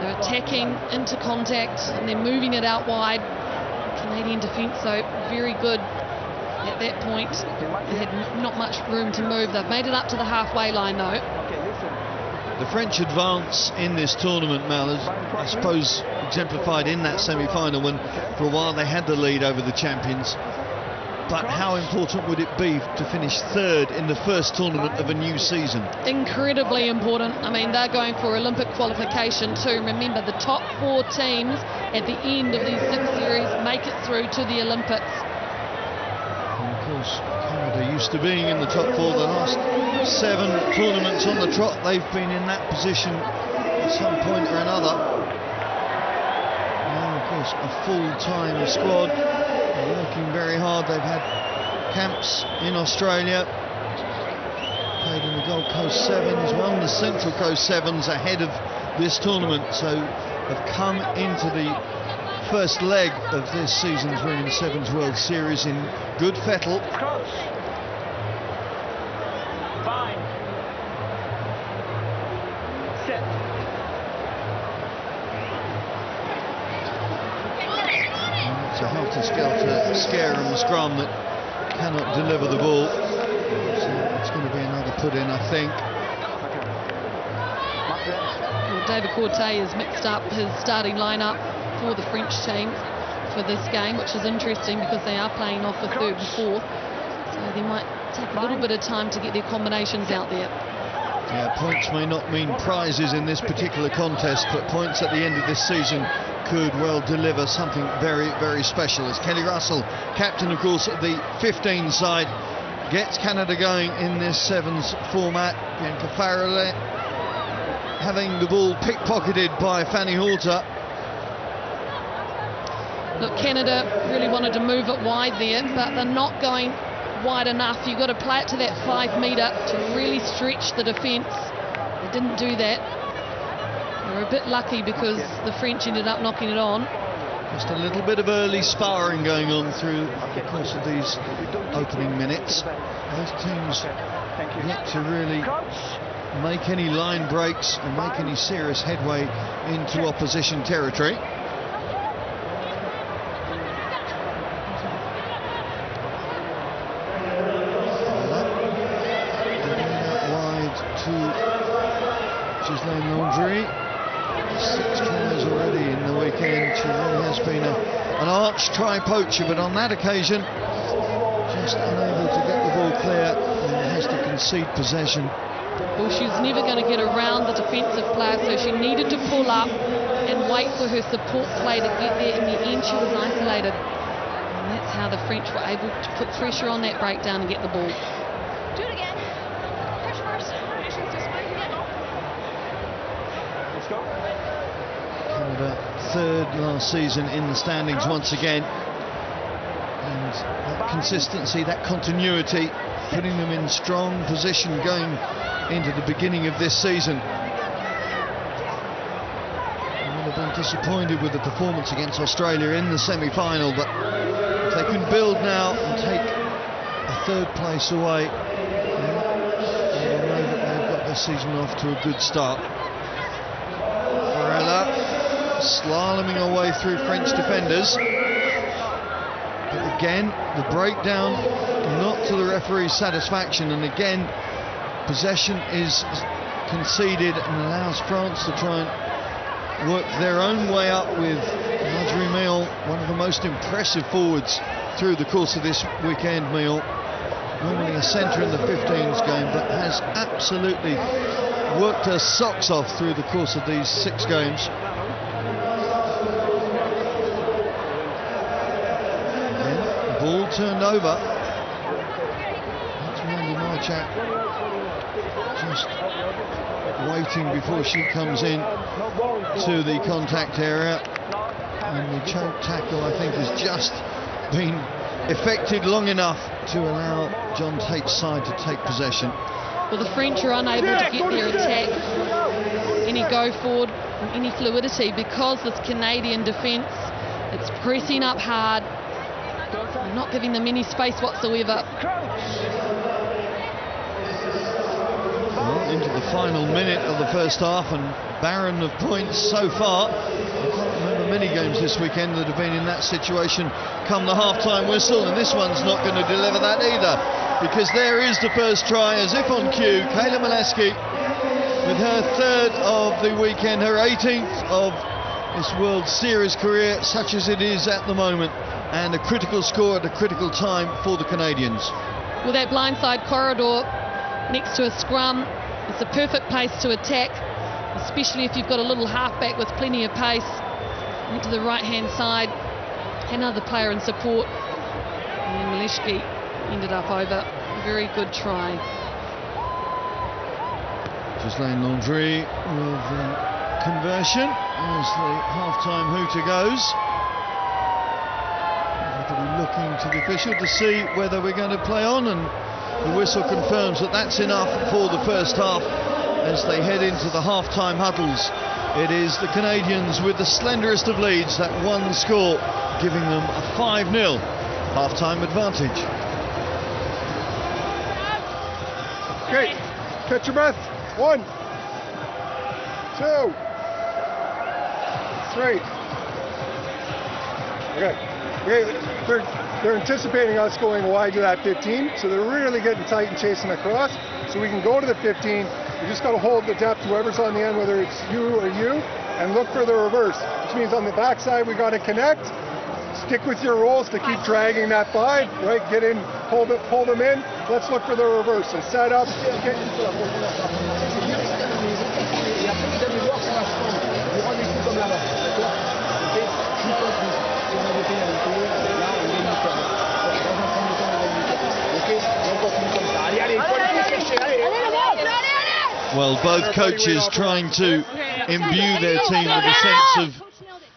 They're attacking into contact and they're moving it out wide. Canadian defence, though, very good at that point. They had not much room to move. They've made it up to the halfway line, though. The French advance in this tournament, Mal, is, I suppose, exemplified in that semi-final when for a while they had the lead over the champions. But how important would it be to finish third in the first tournament of a new season? Incredibly important. I mean, they're going for Olympic qualification too. Remember, the top 4 teams at the end of these 6 series make it through to the Olympics. And of course, Canada used to being in the top 4. The last 7 tournaments on the trot, they've been in that position at some point or another. Now, of course, a full-time squad. Working very hard. They've had camps in Australia, played in the Gold Coast Sevens, won the Central Coast Sevens ahead of this tournament, so have come into the first leg of this season's Women's Sevens World Series in good fettle. Fine. Set. It's a helter-skelter scare on the scrum that cannot deliver the ball. So it's going to be another put-in, I think. Well, David Corté has mixed up his starting lineup for the French team for this game, which is interesting because they are playing off the 3rd and 4th. So they might take a little bit of time to get their combinations out there. Yeah, points may not mean prizes in this particular contest, but points at the end of this season could well deliver something very, very special. As Kelly Russell, captain, of course, at the 15 side, gets Canada going in this Sevens format. Bianca Farrelly having the ball pickpocketed by Fanny Halter. Look, Canada really wanted to move it wide there, but they're not going wide enough. You've got to play it to that 5 metre to really stretch the defence. They didn't do that. They were a bit lucky because the French ended up knocking it on. Just a little bit of early sparring going on through the course of these opening minutes. Both teams yet to really make any line breaks and make any serious headway into opposition territory. To Ghislaine Landry, 6 tries already in the weekend. She really has been an arch try poacher, but on that occasion just unable to get the ball clear and has to concede possession. Well, she was never going to get around the defensive player, so she needed to pull up and wait for her support play to get there. In the end, she was isolated, and that's how the French were able to put pressure on that breakdown and get the ball. Do it again. Push first. Canada 3rd last season in the standings once again, and that consistency, that continuity, putting them in strong position going into the beginning of this season. I would have been disappointed with the performance against Australia in the semi-final, but if they can build now and take a 3rd place away, they will know that they've got this season off to a good start. Varela slaloming away through French defenders, but again the breakdown not to the referee's satisfaction, and again possession is conceded and allows France to try and work their own way up with Marjorie Meal, one of the most impressive forwards through the course of this weekend. Meal, normally a centre in the 15s game, but has absolutely worked her socks off through the course of these 6 games. Again, the ball turned over. That's Mandy Marchak just waiting before she comes in to the contact area, and the choke tackle, I think, has just been effected long enough to allow John Tate's side to take possession. Well, the French are unable to get their attack any go forward and any fluidity because this Canadian defence, it's pressing up hard, not giving them any space whatsoever. Well, into the final minute of the first half and barren of points so far. I can't remember many games this weekend that have been in that situation come the half-time whistle, and this one's not going to deliver that either, because there is the first try, as if on cue. Kayla Molesky with her third of the weekend, her 18th of this World Series career, such as it is at the moment, and a critical score at a critical time for the Canadians. With that blindside corridor next to a scrum, it's a perfect place to attack, especially if you've got a little halfback with plenty of pace. Went to the right-hand side, another player in support, and Maleshki ended up over. Very good try. Ghislaine Landry with the conversion as the half-time hooter goes. Everybody looking to the official to see whether we're going to play on, and the whistle confirms that that's enough for the first half as they head into the half-time huddles. It is the Canadians with the slenderest of leads, that one score giving them a 5-0 half-time advantage. Okay, catch your breath. 1, 2, 3. Okay, they're anticipating us going wide to that 15, so they're really getting tight and chasing across, so we can go to the 15. We just got to hold the depth, whoever's on the end, whether it's you or you, and look for the reverse, which means on the backside we got to connect. Stick with your rolls to keep dragging that by, right? Get in, pull them in. Let's look for the reverse and set up. Well, both coaches trying to imbue their team with a sense of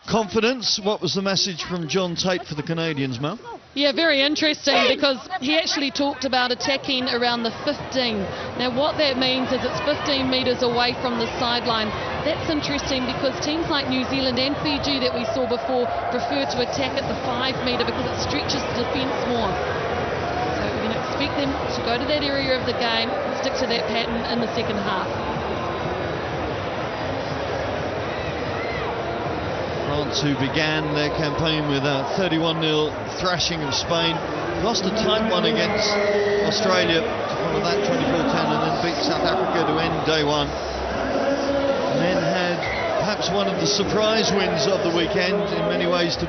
confidence. What was the message from John Tate for the Canadians, Mel? Yeah, very interesting, because he actually talked about attacking around the 15. Now what that means is it's 15 metres away from the sideline. That's interesting because teams like New Zealand and Fiji that we saw before prefer to attack at the 5 metre because it stretches the defence more. So we're going to expect them to go to that area of the game, stick to that pattern in the second half. France, who began their campaign with a 31-0 thrashing of Spain, lost a tight one against Australia to follow that 24-10 and then beat South Africa to end day one. And then had perhaps one of the surprise wins of the weekend in many ways to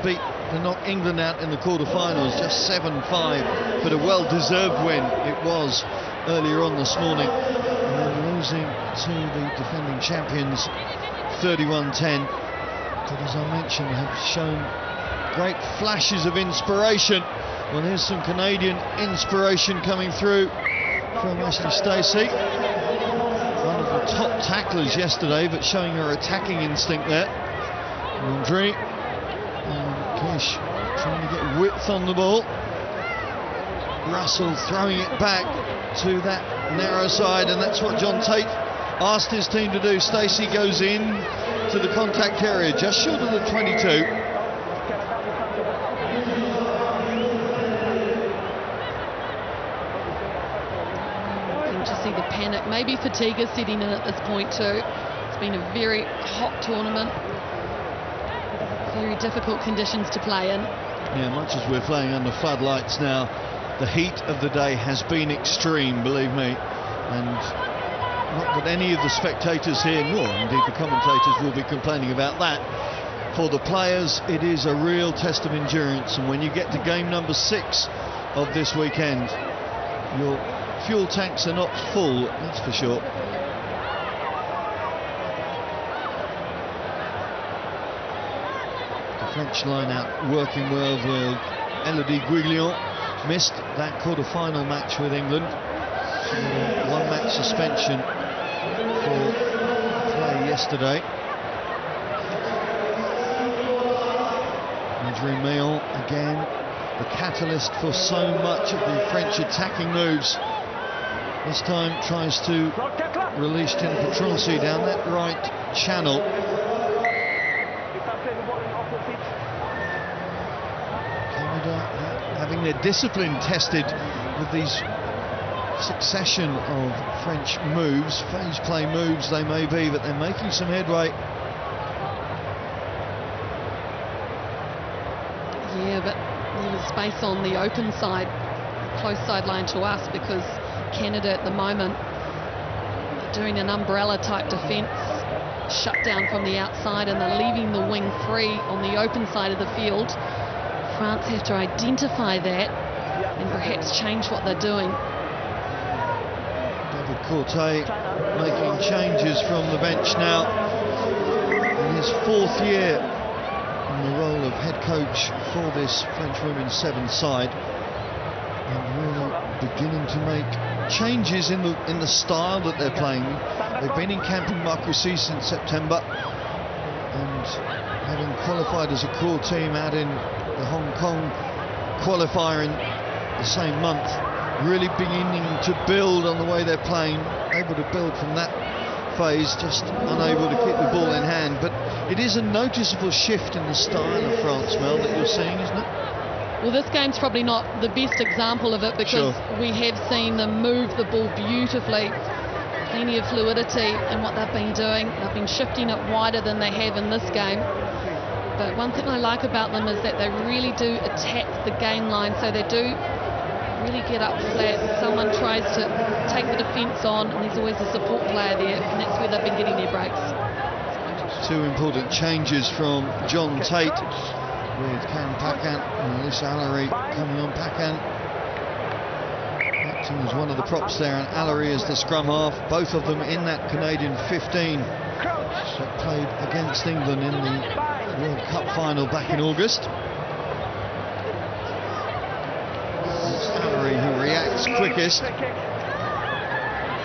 knock England out in the quarterfinals, just 7-5, but a well-deserved win it was earlier on this morning. And then losing to the defending champions 31-10. But as I mentioned, have shown great flashes of inspiration. Well, here's some Canadian inspiration coming through from Ashley Stacey. One of the top tacklers yesterday, but showing her attacking instinct there. Landry and Kish trying to get width on the ball. Russell throwing it back to that narrow side, and that's what John Tate asked his team to do. Stacey goes in to the contact area, just short of the 22. To see the panic, maybe fatigue is setting in at this point too. It's been a very hot tournament, very difficult conditions to play in. Yeah, much as we're playing under floodlights now, the heat of the day has been extreme, believe me, and not that any of the spectators here, nor indeed the commentators, will be complaining about that. For the players, it is a real test of endurance, and when you get to game number 6 of this weekend, your fuel tanks are not full, that's for sure. The French line out working well with Elodie Guiglion. Missed that quarter-final match with England. One-match suspension for play yesterday. Adrien Meillon, again, the catalyst for so much of the French attacking moves. This time tries to release Jennifer Troncy down that right channel. Canada having their discipline tested with these succession of French moves, phase play moves they may be, but they're making some headway. Yeah, but there was space on the open side, close sideline to us, because Canada at the moment, the doing an umbrella type defence, shut down from the outside, and they're leaving the wing free on the open side of the field. France have to identify that and perhaps change what they're doing. David Courtet making changes from the bench now in his 4th year in the role of head coach for this French women's 7 side, and really beginning to make changes in the style that they're playing. They've been in camp in Marcoussis since September, and having qualified as a core team out in the Hong Kong qualifier in the same month, really beginning to build on the way they're playing, able to build from that phase, just unable to keep the ball in hand. But it is a noticeable shift in the style of France, Mel, that you're seeing, isn't it? Well, this game's probably not the best example of it, because we have seen them move the ball beautifully, plenty of fluidity in what they've been doing. They've been shifting it wider than they have in this game. But one thing I like about them is that they really do attack the game line, so they do really get up flat. Someone tries to take the defence on, and there's always a support player there, and that's where they've been getting their breaks. 2 important changes from John Tate, with Karen Paquin and Alyssa Allery coming on. Paquin acting as one of the props there, and Allery is the scrum half, both of them in that Canadian 15 that played against England in the World Cup final back in August. It's Allery who reacts quickest,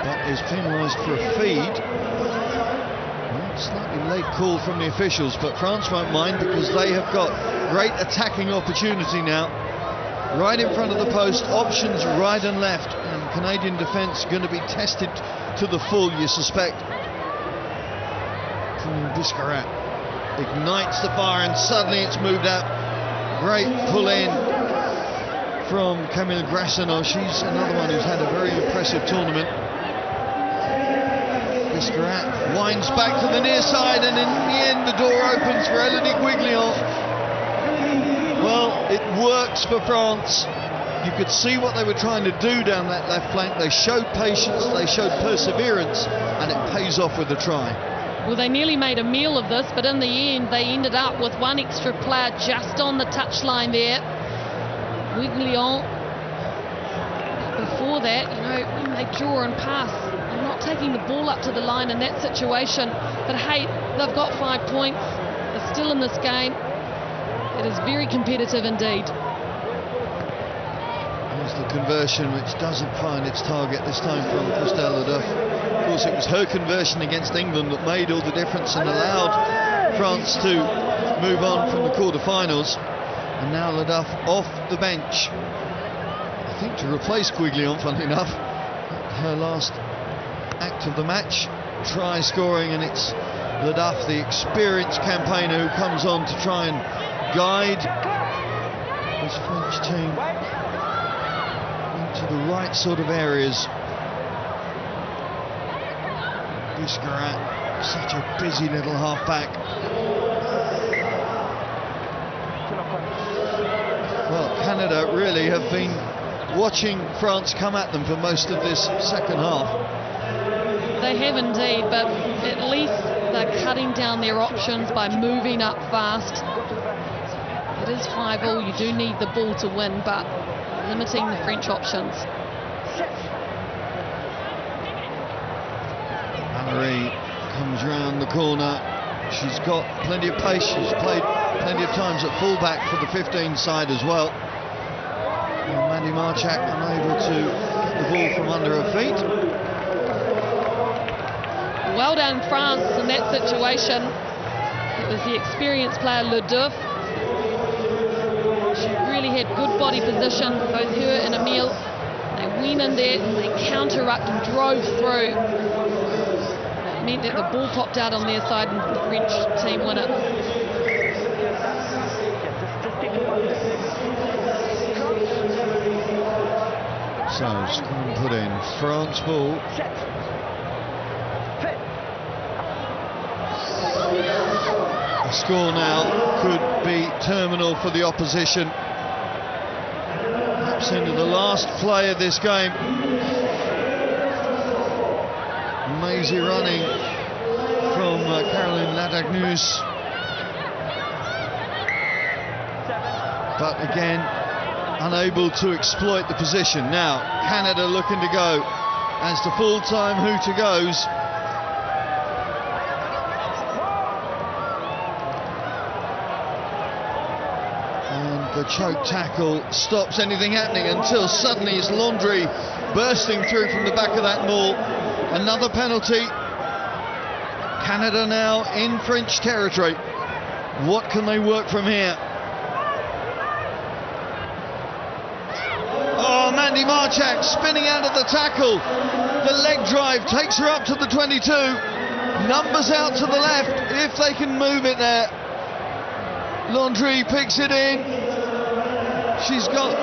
but is penalised for a feed. Slightly late call from the officials, but France won't mind, because they have got great attacking opportunity now. Right in front of the post, options right and left, and Canadian defence going to be tested to the full, you suspect. Biscarat ignites the fire, and suddenly it's moved out. Great pull in from Camille Grassano. She's another one who's had a very impressive tournament. Biscarat winds back to the near side, and in the end the door opens for Elodie Guiglion. Well, it works for France. You could see what they were trying to do down that left flank. They showed patience, they showed perseverance, and it pays off with a try. Well, they nearly made a meal of this, but in the end they ended up with one extra player just on the touchline there. Guiglion. Before that, you know, when they draw and pass, they're not taking the ball up to the line in that situation. But hey, they've got 5 points. They're still in this game. It is very competitive indeed. There's the conversion, which doesn't find its target this time from Christelle Leduc. Of course, it was her conversion against England that made all the difference and allowed France to move on from the quarter-finals. And now Leduc off the bench, I think to replace Guiglion, funnily enough. Her last act of the match, try scoring, and it's Leduc, the experienced campaigner, who comes on to try and guide this French team into the right sort of areas. Biscarat, such a busy little half-back. Well, Canada really have been watching France come at them for most of this second half. They have indeed, but at least they're cutting down their options by moving up fast. It is 5-all, you do need the ball to win, but limiting the French options. Allery comes round the corner. She's got plenty of pace. She's played plenty of times at fullback for the 15 side as well. And Mandy Marchak unable to get the ball from under her feet. Well done, France, in that situation. It was the experienced player Leduc. She really had good body position, both her and Emile. They went in there, they counter-rucked and drove through. It meant that the ball popped out on their side and the French team won it. So, scrum put in, France ball. The score now could be terminal for the opposition. Perhaps into the last play of this game. Mazy running from Caroline Ladagnus. But again, unable to exploit the position. Now, Canada looking to go as the full-time hooter goes. And the choke tackle stops anything happening until suddenly it's Landry bursting through from the back of that maul. Another penalty. Canada now in French territory. What can they work from here? Oh, Mandy Marchak spinning out of the tackle. The leg drive takes her up to the 22. Numbers out to the left if they can move it there. Landry picks it in. She's got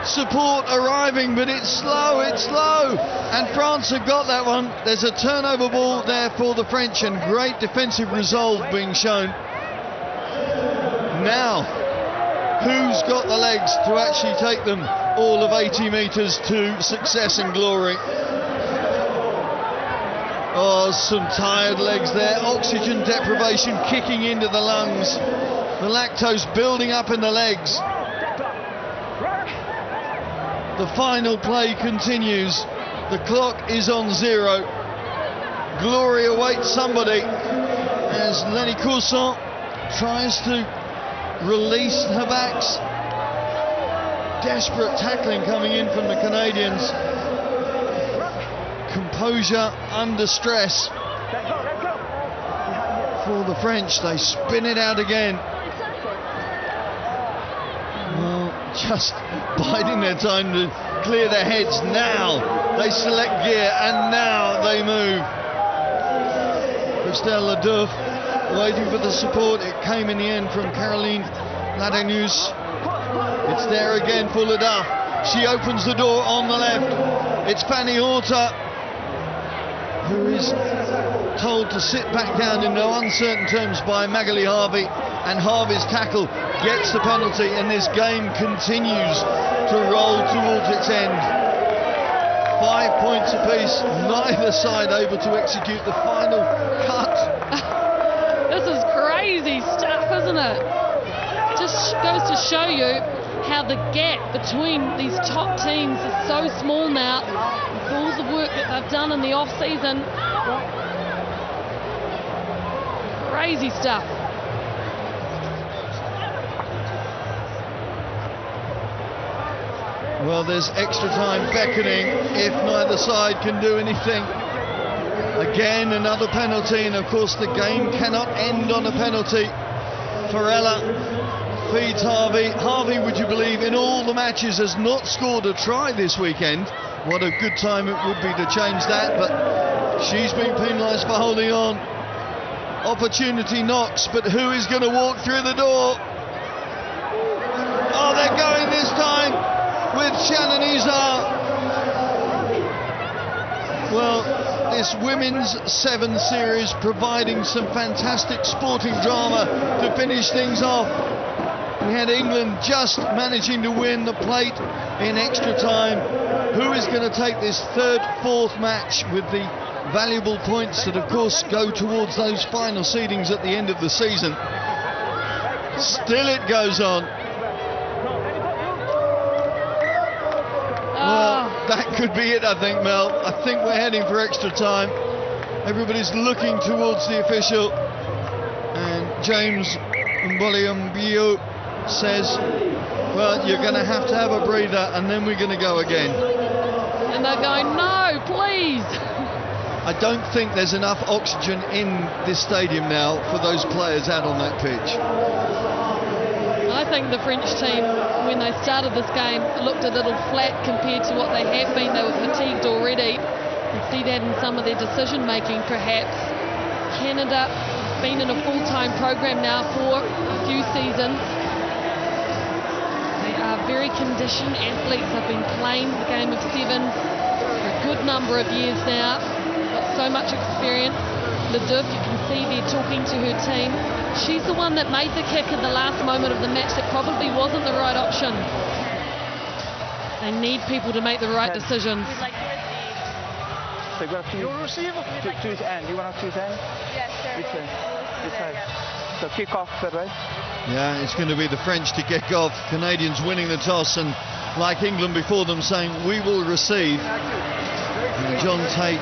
support arriving, but it's slow. And France have got that one. There's a turnover ball there for the French, and great defensive resolve being shown. Now, who's got the legs to actually take them all of 80 metres to success and glory? Oh, some tired legs there. Oxygen deprivation kicking into the lungs. The lactose building up in the legs. The final play continues. The clock is on 0. Glory awaits somebody as Lenny Courson tries to release her backs. Desperate tackling coming in from the Canadians. Composure under stress for the French. They spin it out again. Well, just biding their time to clear their heads. Now they select gear and now they move. Christelle Ledouf waiting for the support. It came in the end from Caroline Ladagnus. It's there again for Ledouf. She opens the door on the left. It's Fanny Horta, who is told to sit back down in no uncertain terms by Magali Harvey, and Harvey's tackle gets the penalty, and this game continues to roll towards its end. 5 points apiece, neither side able to execute the final cut. This is crazy stuff, isn't it? Just goes to show you how the gap between these top teams is so small now, with all the work that they've done in the off-season. Crazy stuff. Well, there's extra time beckoning if neither side can do anything. Again, another penalty, and of course the game cannot end on a penalty. Farella feeds Harvey. Harvey, would you believe, in all the matches has not scored a try this weekend. What a good time it would be to change that, but she's been penalised for holding on. Opportunity knocks, but who is going to walk through the door? Oh, they're going this time with Shannon Izar. Well, this Women's 7 series providing some fantastic sporting drama to finish things off. We had England just managing to win the plate in extra time. Who is going to take this third, fourth match with the valuable points that of course go towards those final seedings at the end of the season? Still it goes on. Well, that could be it, I think, Mel. I think we're heading for extra time. Everybody's looking towards the official, and James Mboliambio says, well, you're going to have a breather and then we're going to go again. And they're going, no, please. I don't think there's enough oxygen in this stadium now for those players out on that pitch. I think the French team, when they started this game, looked a little flat compared to what they have been. They were fatigued already. You can see that in some of their decision making perhaps. Canada has been in a full-time program now for a few seasons. They are very conditioned athletes. They've been playing the game of sevens for a good number of years now. Got so much experience. Ledouf, you can see there talking to her team. She's the one that made the kick in the last moment of the match that probably wasn't the right option. They need people to make the right decisions. So you've got to choose end. You want to choose end? Yes, sir. Which end? This side. So kick off, right? Yeah, it's going to be the French to kick off. Canadians winning the toss and, like England before them, saying we will receive. And John Tate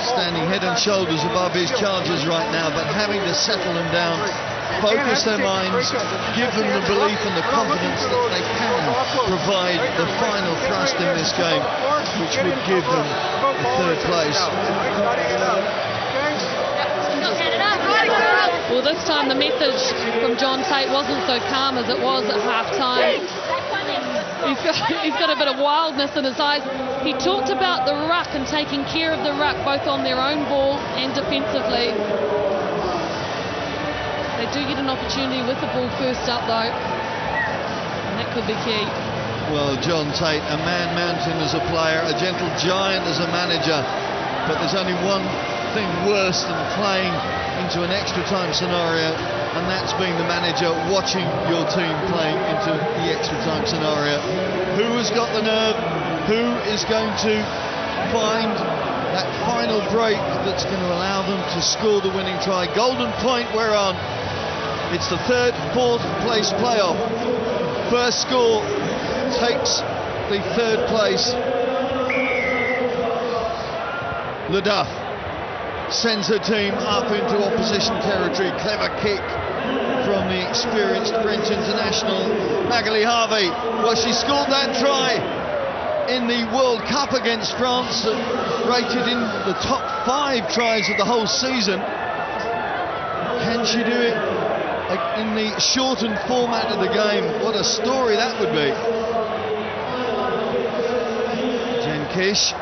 standing head and shoulders above his charges right now, but having to settle them down, focus their minds, give them the belief and the confidence that they can provide the final thrust in this game, which would give them the third place. Well, this time the message from John Tate wasn't so calm as it was at half-time. He's got a bit of wildness in his eyes. He talked about the ruck and taking care of the ruck, both on their own ball and defensively. They do get an opportunity with the ball first up, though, and that could be key. Well, John Tate, a man mountain as a player, a gentle giant as a manager, but there's only one thing worse than playing into an extra time scenario, and that's being the manager watching your team playing into the extra time scenario. Who has got the nerve? Who is going to find that final break that's going to allow them to score the winning try? Golden point we're on. It's the third, fourth place playoff. First score takes the third place. Le Duff sends her team up into opposition territory. Clever kick from the experienced French international Magali Harvey. Well, she scored that try in the World Cup against France, rated in the top 5 tries of the whole season. Can she do it in the shortened format of the game? What a story that would be. Jen Kish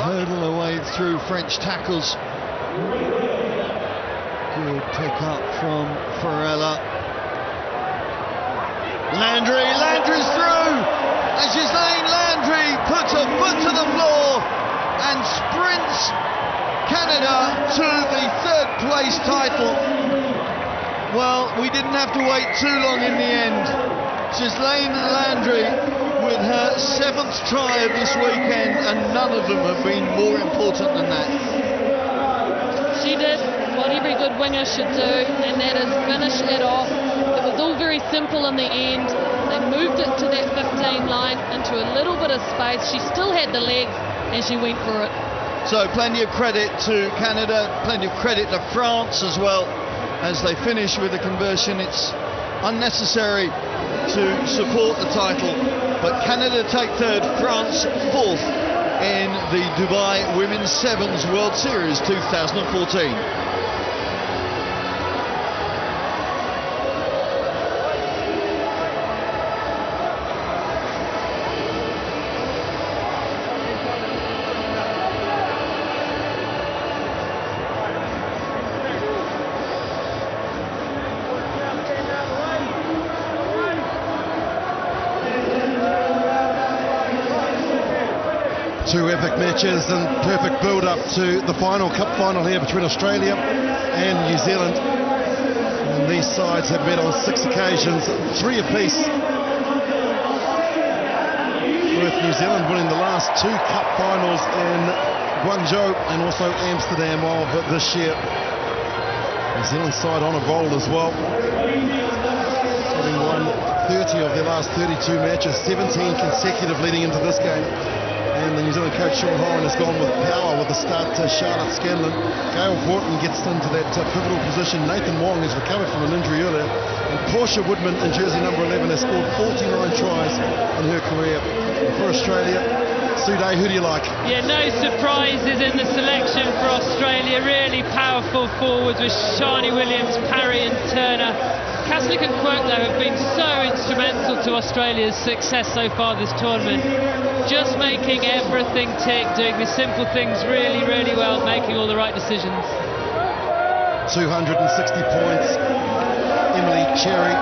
hurdle away through French tackles. Good pick up from Farella. Landry's through, and Ghislaine Landry puts her foot to the floor and sprints Canada to the third place title. Well, we didn't have to wait too long in the end. Ghislaine Landry with her 7th try of this weekend, and none of them have been more important than that. She did what every good winger should do, and that is finish it off. It was all very simple in the end. They moved it to that 15 line into a little bit of space. She still had the legs, and she went for it. So plenty of credit to Canada, plenty of credit to France as well, as they finish with a conversion. It's unnecessary to support the title, but Canada take third, France fourth in the Dubai Women's Sevens World Series 2014. Two epic matches and perfect build-up to the cup final here between Australia and New Zealand. And these sides have met on 6 occasions, 3 apiece, with New Zealand winning the last 2 cup finals in Guangzhou and also Amsterdam of this year. New Zealand side on a roll as well, having won 30 of their last 32 matches, 17 consecutive leading into this game. And the New Zealand coach Sean Horan has gone with power with the start to Charlotte Scanlon. Gail Broughton gets into that pivotal position. Nathan Wong has recovered from an injury earlier. And Portia Woodman in jersey number 11 has scored 49 tries in her career. And for Australia, Suday, who do you like? Yeah, no surprises in the selection for Australia. Really powerful forwards with Shani Williams, Parry and Turner. Kaslik and Quirk, though, have been so instrumental to Australia's success so far this tournament. Just making everything tick, doing the simple things really, really well, making all the right decisions. 260 points, Emily Cherry.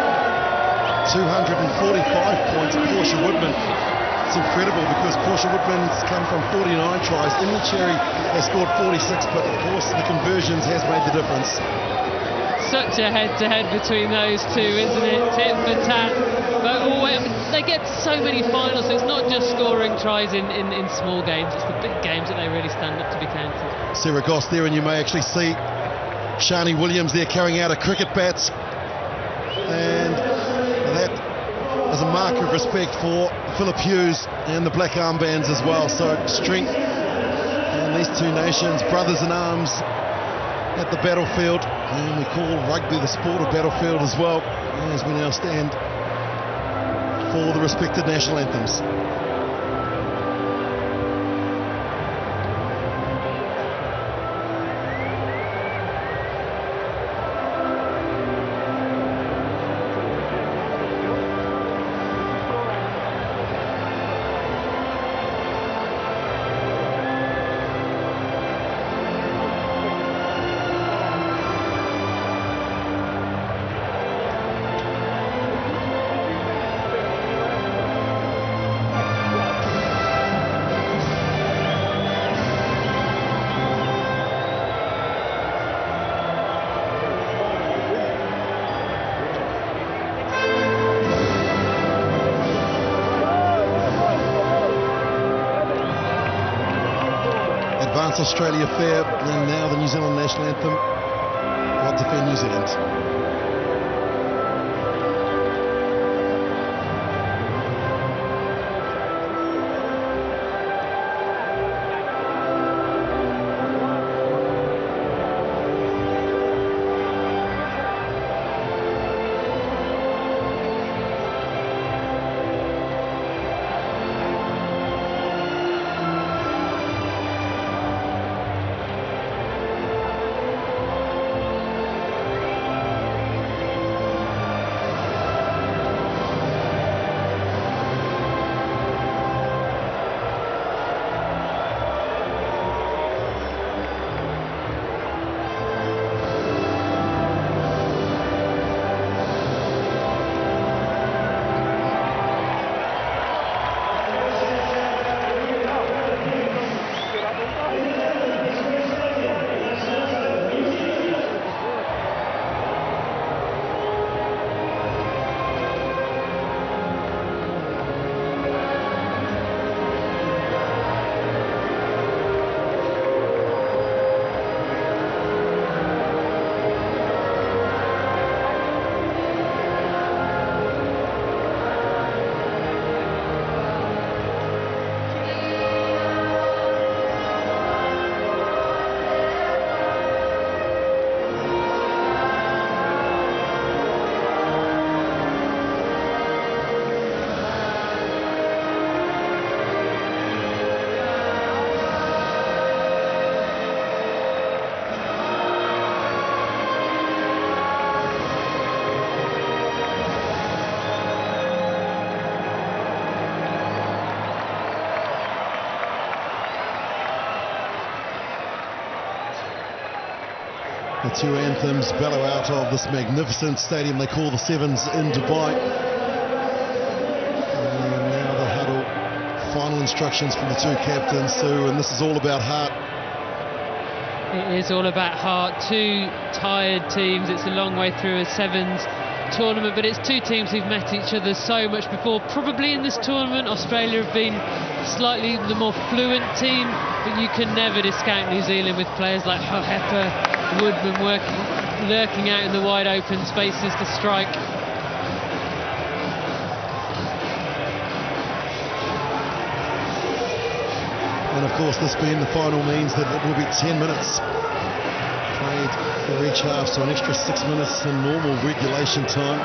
245 points, Portia Woodman. It's incredible because Portia Woodman's come from 49 tries. Emily Cherry has scored 46, but of course the conversions has made the difference. such a head-to-head between those two, isn't it? Tit for tat. But always, I mean, they get to so many finals, so it's not just scoring tries in small games, it's the big games that they really stand up to be counted. Sarah Goss there, and you may actually see Shani Williams there carrying out a cricket bat. And that is a mark of respect for Philip Hughes and the black armbands as well. So strength, and these two nations, brothers in arms at the battlefield. And we call rugby the sport of battlefield as well, as we now stand for the respected national anthems. Australia fair, and now the New Zealand national anthem. What defend New Zealand? The two anthems bellow out of this magnificent stadium they call the Sevens in Dubai. And now the huddle, final instructions from the two captains, Sue, and this is all about heart. It is all about heart. Two tired teams. It's a long way through a Sevens tournament, but it's two teams who've met each other so much before. Probably in this tournament, Australia have been slightly the more fluent team, but you can never discount New Zealand with players like Hohepa, Woodman lurking out in the wide open spaces to strike. And of course, this being the final means that it will be 10 minutes played for each half, so an extra 6 minutes in normal regulation time.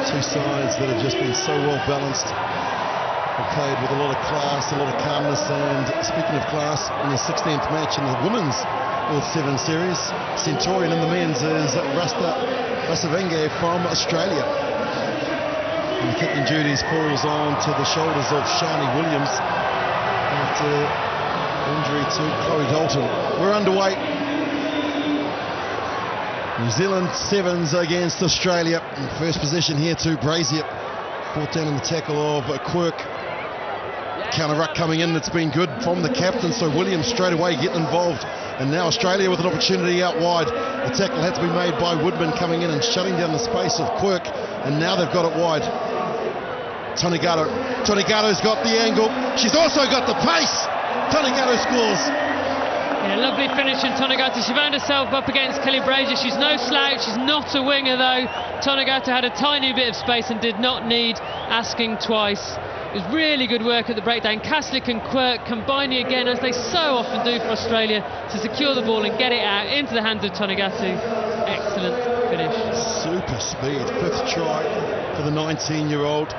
Two sides that have just been so well balanced and played with a lot of class, a lot of calmness. And speaking of class, in the 16th match in the women's World 7 Series, Centurion in the men's is Rasavenge from Australia. And the kicking duties falls on to the shoulders of Shani Williams after injury to Chloe Dalton. We're underway. New Zealand Sevens against Australia. In first position here to Brazier. Caught down in the tackle of Quirk. Counter ruck coming in, it's been good from the captain, so Williams straight away getting involved And now Australia with an opportunity out wide. The tackle had to be made by Woodman coming in and shutting down the space of Quirk. And now they've got it wide. Tonegato. Tonegato's got the angle. She's also got the pace. Tonegato scores. Yeah, lovely finish in Tonegato. She found herself up against Kelly Brazier. She's no slouch. She's not a winger though. Tonegato had a tiny bit of space and did not need asking twice. It was really good work at the breakdown. Kaslik and Quirk combining again, as they so often do for Australia, to secure the ball and get it out into the hands of Tonegato. Excellent finish. Super speed. 5th try for the 19-year-old.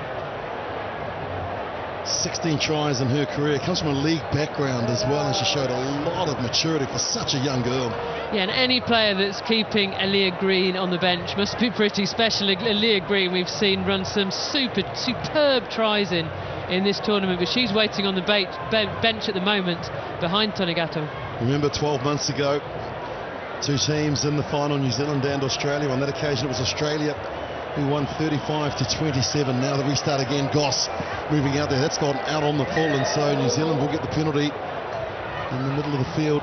16 tries in her career. Comes from a league background as well, and she showed a lot of maturity for such a young girl. Yeah, and any player that's keeping Aaliyah Green on the bench must be pretty special. Aaliyah Green, we've seen run some superb tries in this tournament, but she's waiting on the bench at the moment behind Tonegato. Remember 12 months ago, 2 teams in the final, New Zealand and Australia. On that occasion it was Australia who won 35-27. Now the restart again. Goss moving out there. That's gone out on the full, and so New Zealand will get the penalty in the middle of the field.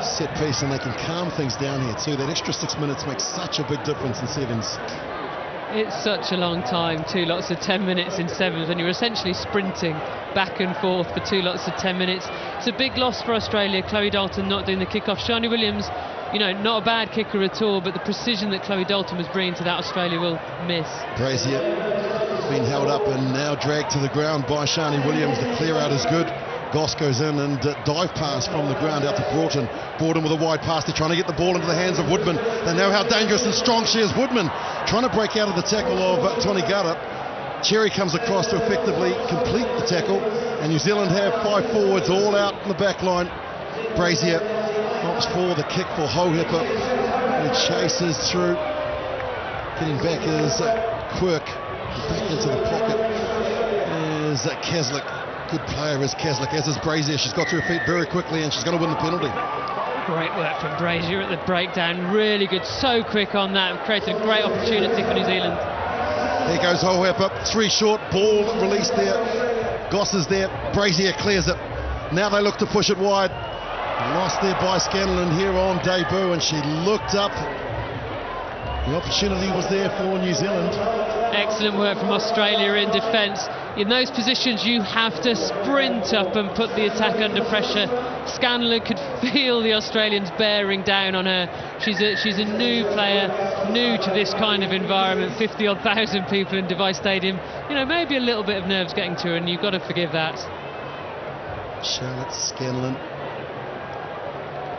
Set piece, and they can calm things down here too. That extra 6 minutes makes such a big difference in sevens. It's such a long time, 2 lots of 10 minutes in sevens, when you're essentially sprinting back and forth for 2 lots of 10 minutes. It's a big loss for Australia. Chloe Dalton not doing the kick-off. Shani Williams, you know, not a bad kicker at all, but the precision that Chloe Dalton was bringing to that, Australia will miss. Brazier being held up and now dragged to the ground by Shani Williams. The clear out is good. Goss goes in and dive pass from the ground out to Broughton. Broughton with a wide pass. They're trying to get the ball into the hands of Woodman. They know how dangerous and strong she is. Woodman trying to break out of the tackle of Tonegato. Cherry comes across to effectively complete the tackle, and New Zealand have 5 forwards all out in the back line. Brazier opts for the kick for Hohipper, who chases through. Getting back is Quirk. Back into the pocket is Kaslik. Good player is Kaslik, as is Brazier. She's got to her feet very quickly, and she's going to win the penalty. Great work from Brazier at the breakdown. Really good, so quick on that. Created a great opportunity for New Zealand. There goes Hohipper. 3 short, ball released there. Goss is there. Brazier clears it. Now they look to push it wide. Lost there by Scanlon here on debut, and she looked up. The opportunity was there for New Zealand. Excellent work from Australia in defence. In those positions you have to sprint up and put the attack under pressure. Scanlon could feel the Australians bearing down on her. She's a new player, new to this kind of environment. 50-odd thousand people in Device Stadium. You know, maybe a little bit of nerves getting to her, and you've got to forgive that. Charlotte Scanlon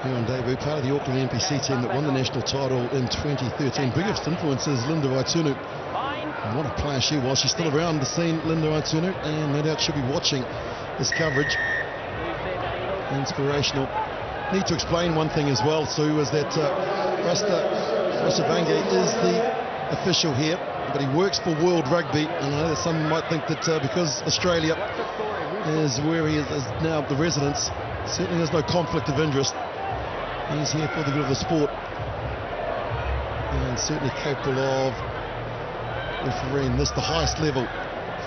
here on debut, part of the Auckland NPC team that won the national title in 2013. Biggest influence is Linda Waitunu. And what a player she was. She's still around the scene, Linda Waitunu, and no doubt she'll be watching this coverage. Inspirational. Need to explain one thing as well, Sue, is that Rasta Rosavange is the official here, but he works for World Rugby, and I know that some might think that because Australia is where he is now the residence, certainly there's no conflict of interest. He's here for the good of the sport, and certainly capable of refereeing this, the highest level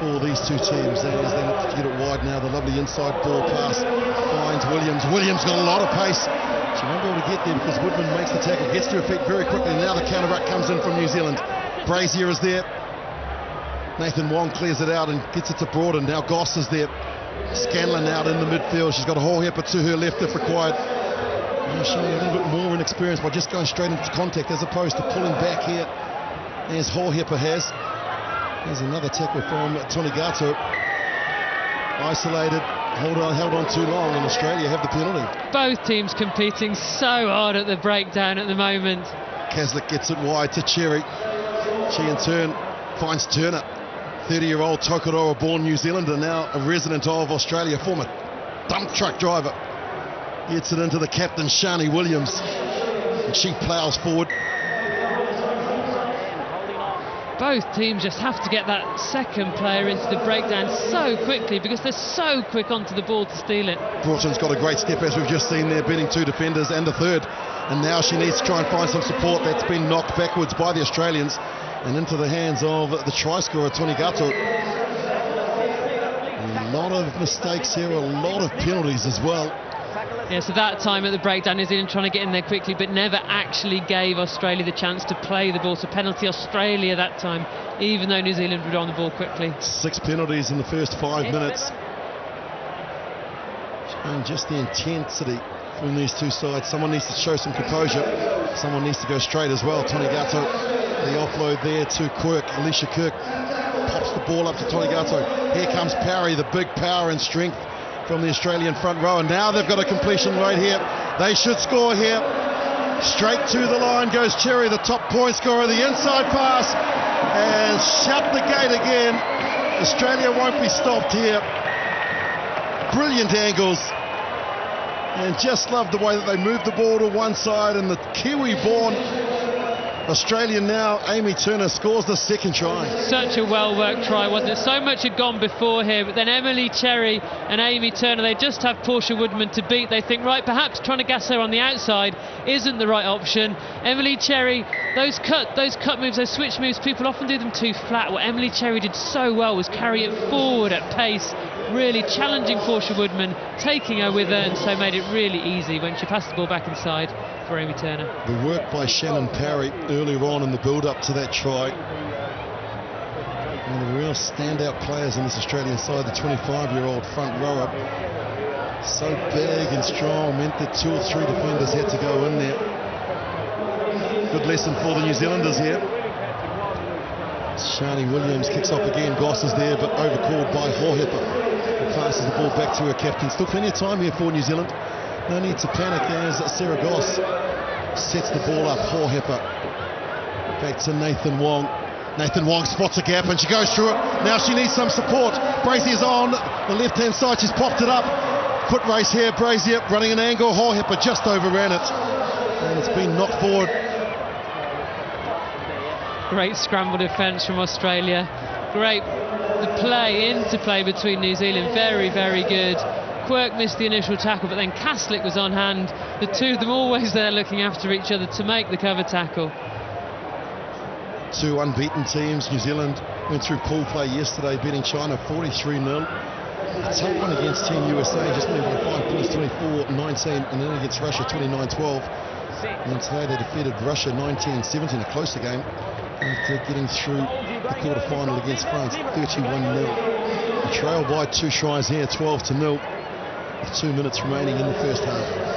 for these two teams, as they look to get it wide now. The lovely inside ball pass finds Williams. Williams got a lot of pace. She won't be able to get there because Woodman makes the tackle, gets to her feet very quickly. Now the counter-ruck comes in from New Zealand. Brazier is there. Nathan Wong clears it out and gets it to Broughton. Now Goss is there. Scanlon out in the midfield. She's got a Hohipper to her left if required. Showing a little bit more inexperience by just going straight into contact as opposed to pulling back here, as Hohipper has. There's another tackle from Tonegato. Isolated, held on too long, and Australia have the penalty. Both teams competing so hard at the breakdown at the moment. Kaslik gets it wide to Cherry. She in turn finds Turner. 30-year-old Tokoroa born New Zealander, now a resident of Australia, former dump truck driver. Gets it into the captain, Shani Williams, and she ploughs forward. Both teams just have to get that second player into the breakdown so quickly because they're so quick onto the ball to steal it. Broughton's got a great step, as we've just seen there, beating 2 defenders and a third. And now she needs to try and find some support. That's been knocked backwards by the Australians and into the hands of the try scorer, Tonegato. A lot of mistakes here, a lot of penalties as well. Yeah, so that time at the breakdown, New Zealand trying to get in there quickly, but never actually gave Australia the chance to play the ball. So penalty Australia that time, even though New Zealand were on the ball quickly. 6 penalties in the first 5 minutes. And just the intensity from these two sides. Someone needs to show some composure. Someone needs to go straight as well. Tonigato, the offload there to Quirk. Alicia Kirk pops the ball up to Tonigato. Here comes Parry, the big power and strength from the Australian front row. And now they've got a completion right here. They should score here. Straight to the line goes Cherry, the top point scorer. The inside pass and shut the gate again. Australia won't be stopped here. Brilliant angles. And just love the way that they moved the ball to one side, and the Kiwi-born Australian now, Amy Turner, scores the second try. Such a well-worked try, wasn't it? So much had gone before here, but then Emily Cherry and Amy Turner, they just have Portia Woodman to beat. They think, right, perhaps trying to gas her on the outside isn't the right option. Emily Cherry, those cut moves, those switch moves, people often do them too flat. What Emily Cherry did so well was carry it forward at pace, really challenging Portia Woodman, taking her with her, and so made it really easy when she passed the ball back inside for Amy Turner. The work by Shannon Parry earlier on in the build-up to that try. One of the real standout players in this Australian side, the 25-year-old front rower. So big and strong, meant that 2 or 3 defenders had to go in there. Good lesson for the New Zealanders here. Shani Williams kicks off again. Goss is there, but overcalled by Hohepa, who passes the ball back to her captain. Still plenty of time here for New Zealand. No need to panic as Sarah Goss sets the ball up. Hohepa back to Nathan Wong. Nathan Wong spots a gap and she goes through it. Now she needs some support. Brazier's on the left-hand side. She's popped it up. Foot race here. Brazier running an angle. Hohepa just overran it. And it's been knocked forward. Great scramble defence from Australia. Great interplay between New Zealand. Very, very good. Quirk missed the initial tackle, but then Kaslik was on hand. The two of them always there looking after each other to make the cover tackle. 2 unbeaten teams. New Zealand went through pool play yesterday, beating China 43-0. A tough one against Team USA, just winning by 5 points, 24-19, and then against Russia 29-12. And today they defeated Russia 19-17, a closer game, after getting through the quarter-final against France 31-0. A trail by 2 tries here, 12-0, with 2 minutes remaining in the first half.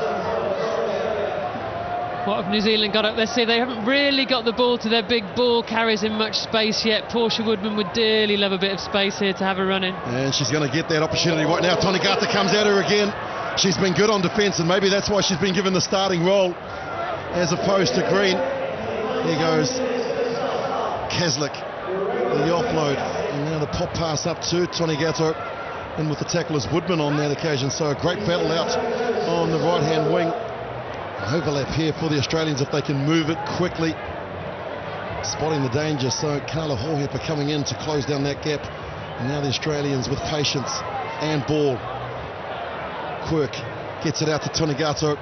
What have New Zealand got up there? See, they haven't really got the ball to their big ball carriers in much space yet. Portia Woodman would dearly love a bit of space here to have a run in. And she's going to get that opportunity right now. Tonigata comes at her again. She's been good on defence, and maybe that's why she's been given the starting role as opposed to Green. Here goes Kaslik, the offload, and now the pop pass up to Tonigato, and with the tackle is Woodman on that occasion. So a great battle out on the right-hand wing. Overlap here for the Australians if they can move it quickly. Spotting the danger, so Carla Hohepa coming in to close down that gap. And now the Australians with patience and ball. Quirk gets it out to Tonigato.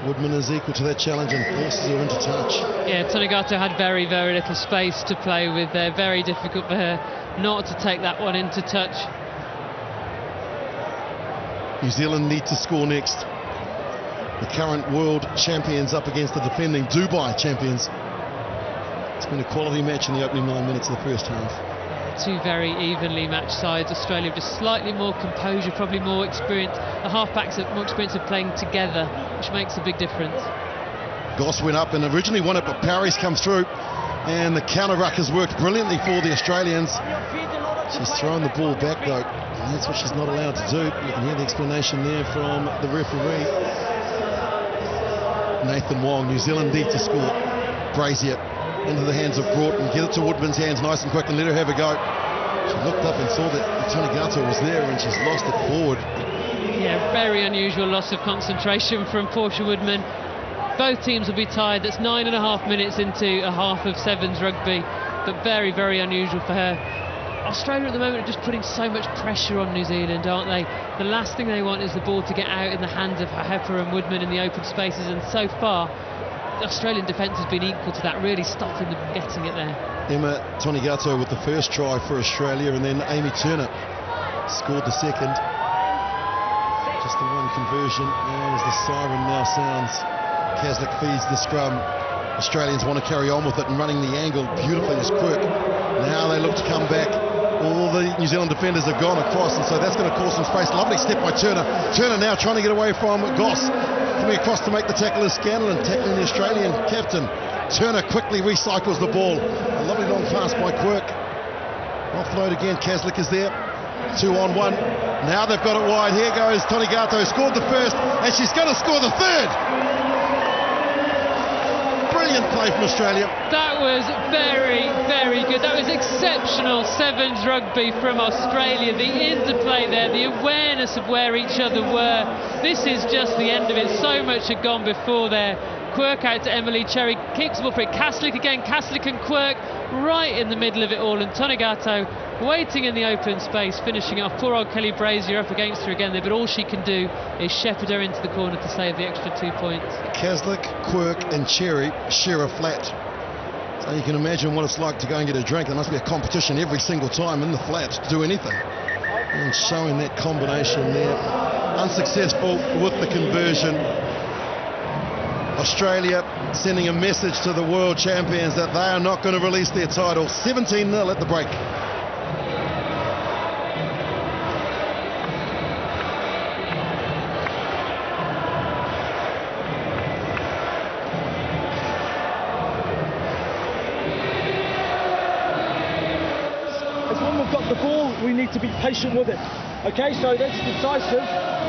Woodman is equal to that challenge and forces her into touch. Yeah, Tonigato had very, very little space to play with there. Very difficult for her not to take that one into touch. New Zealand need to score next. The current world champions up against the defending Dubai champions. It's been a quality match in the opening 9 minutes of the first half. 2 very evenly matched sides. Australia with just slightly more composure, probably more experience. The halfbacks have more experience of playing together, which makes a big difference. Goss went up and originally won it, but Parry's come through, and the counter ruck has worked brilliantly for the Australians. She's thrown the ball back though, and that's what she's not allowed to do. You can hear the explanation there from the referee. Nathan Wong. New Zealand need to score. Brazier into the hands of Broughton. Get it to Woodman's hands nice and quick and let her have a go. She looked up and saw that Tonigato was there and she's lost it forward. Yeah, very unusual loss of concentration from Portia Woodman. Both teams will be tied. That's 9.5 minutes into a half of sevens rugby, but very, very unusual for her. Australia at the moment are just putting so much pressure on New Zealand, aren't they? The last thing they want is the ball to get out in the hands of Hohepa and Woodman in the open spaces, and so far the Australian defence has been equal to that, really stopping them from getting it there. Emma Tonigato with the first try for Australia, and then Amy Turner scored the second. Just Just the one conversion as the siren now sounds. Kaslik feeds the scrum. Australians want to carry on with it and running the angle beautifully as Quirk. Now they look to come back. All the New Zealand defenders have gone across, and so that's going to cause some space. Lovely step by Turner. Turner now trying to get away from Goss. Coming across to make the tackle is Scanlon, tackling the Australian captain. Turner quickly recycles the ball. A lovely long pass by Quirk. Offload again, Kaslik is there. 2 on 1. Now they've got it wide. Here goes Tonigato, scored the first, and she's going to score the third. Brilliant play from Australia. That was very, very good. That was exceptional sevens rugby from Australia. The interplay there, the awareness of where each other were. This is just the end of it. So much had gone before there. Quirk out to Emily Cherry, kicks the ball for it. Kaslik again, Kaslik and Quirk right in the middle of it all, and Tonigato waiting in the open space, finishing it off. Poor old Kelly Brazier up against her again there, but all she can do is shepherd her into the corner to save the extra 2 points. Kaslik, Quirk and Cherry share a flat. So you can imagine what it's like to go and get a drink. There must be a competition every single time in the flat to do anything. And showing that combination there. Unsuccessful with the conversion. Australia sending a message to the world champions that they are not going to release their title. 17-0 at the break. As when we've got the ball, we need to be patient with it. Okay, so that's decisive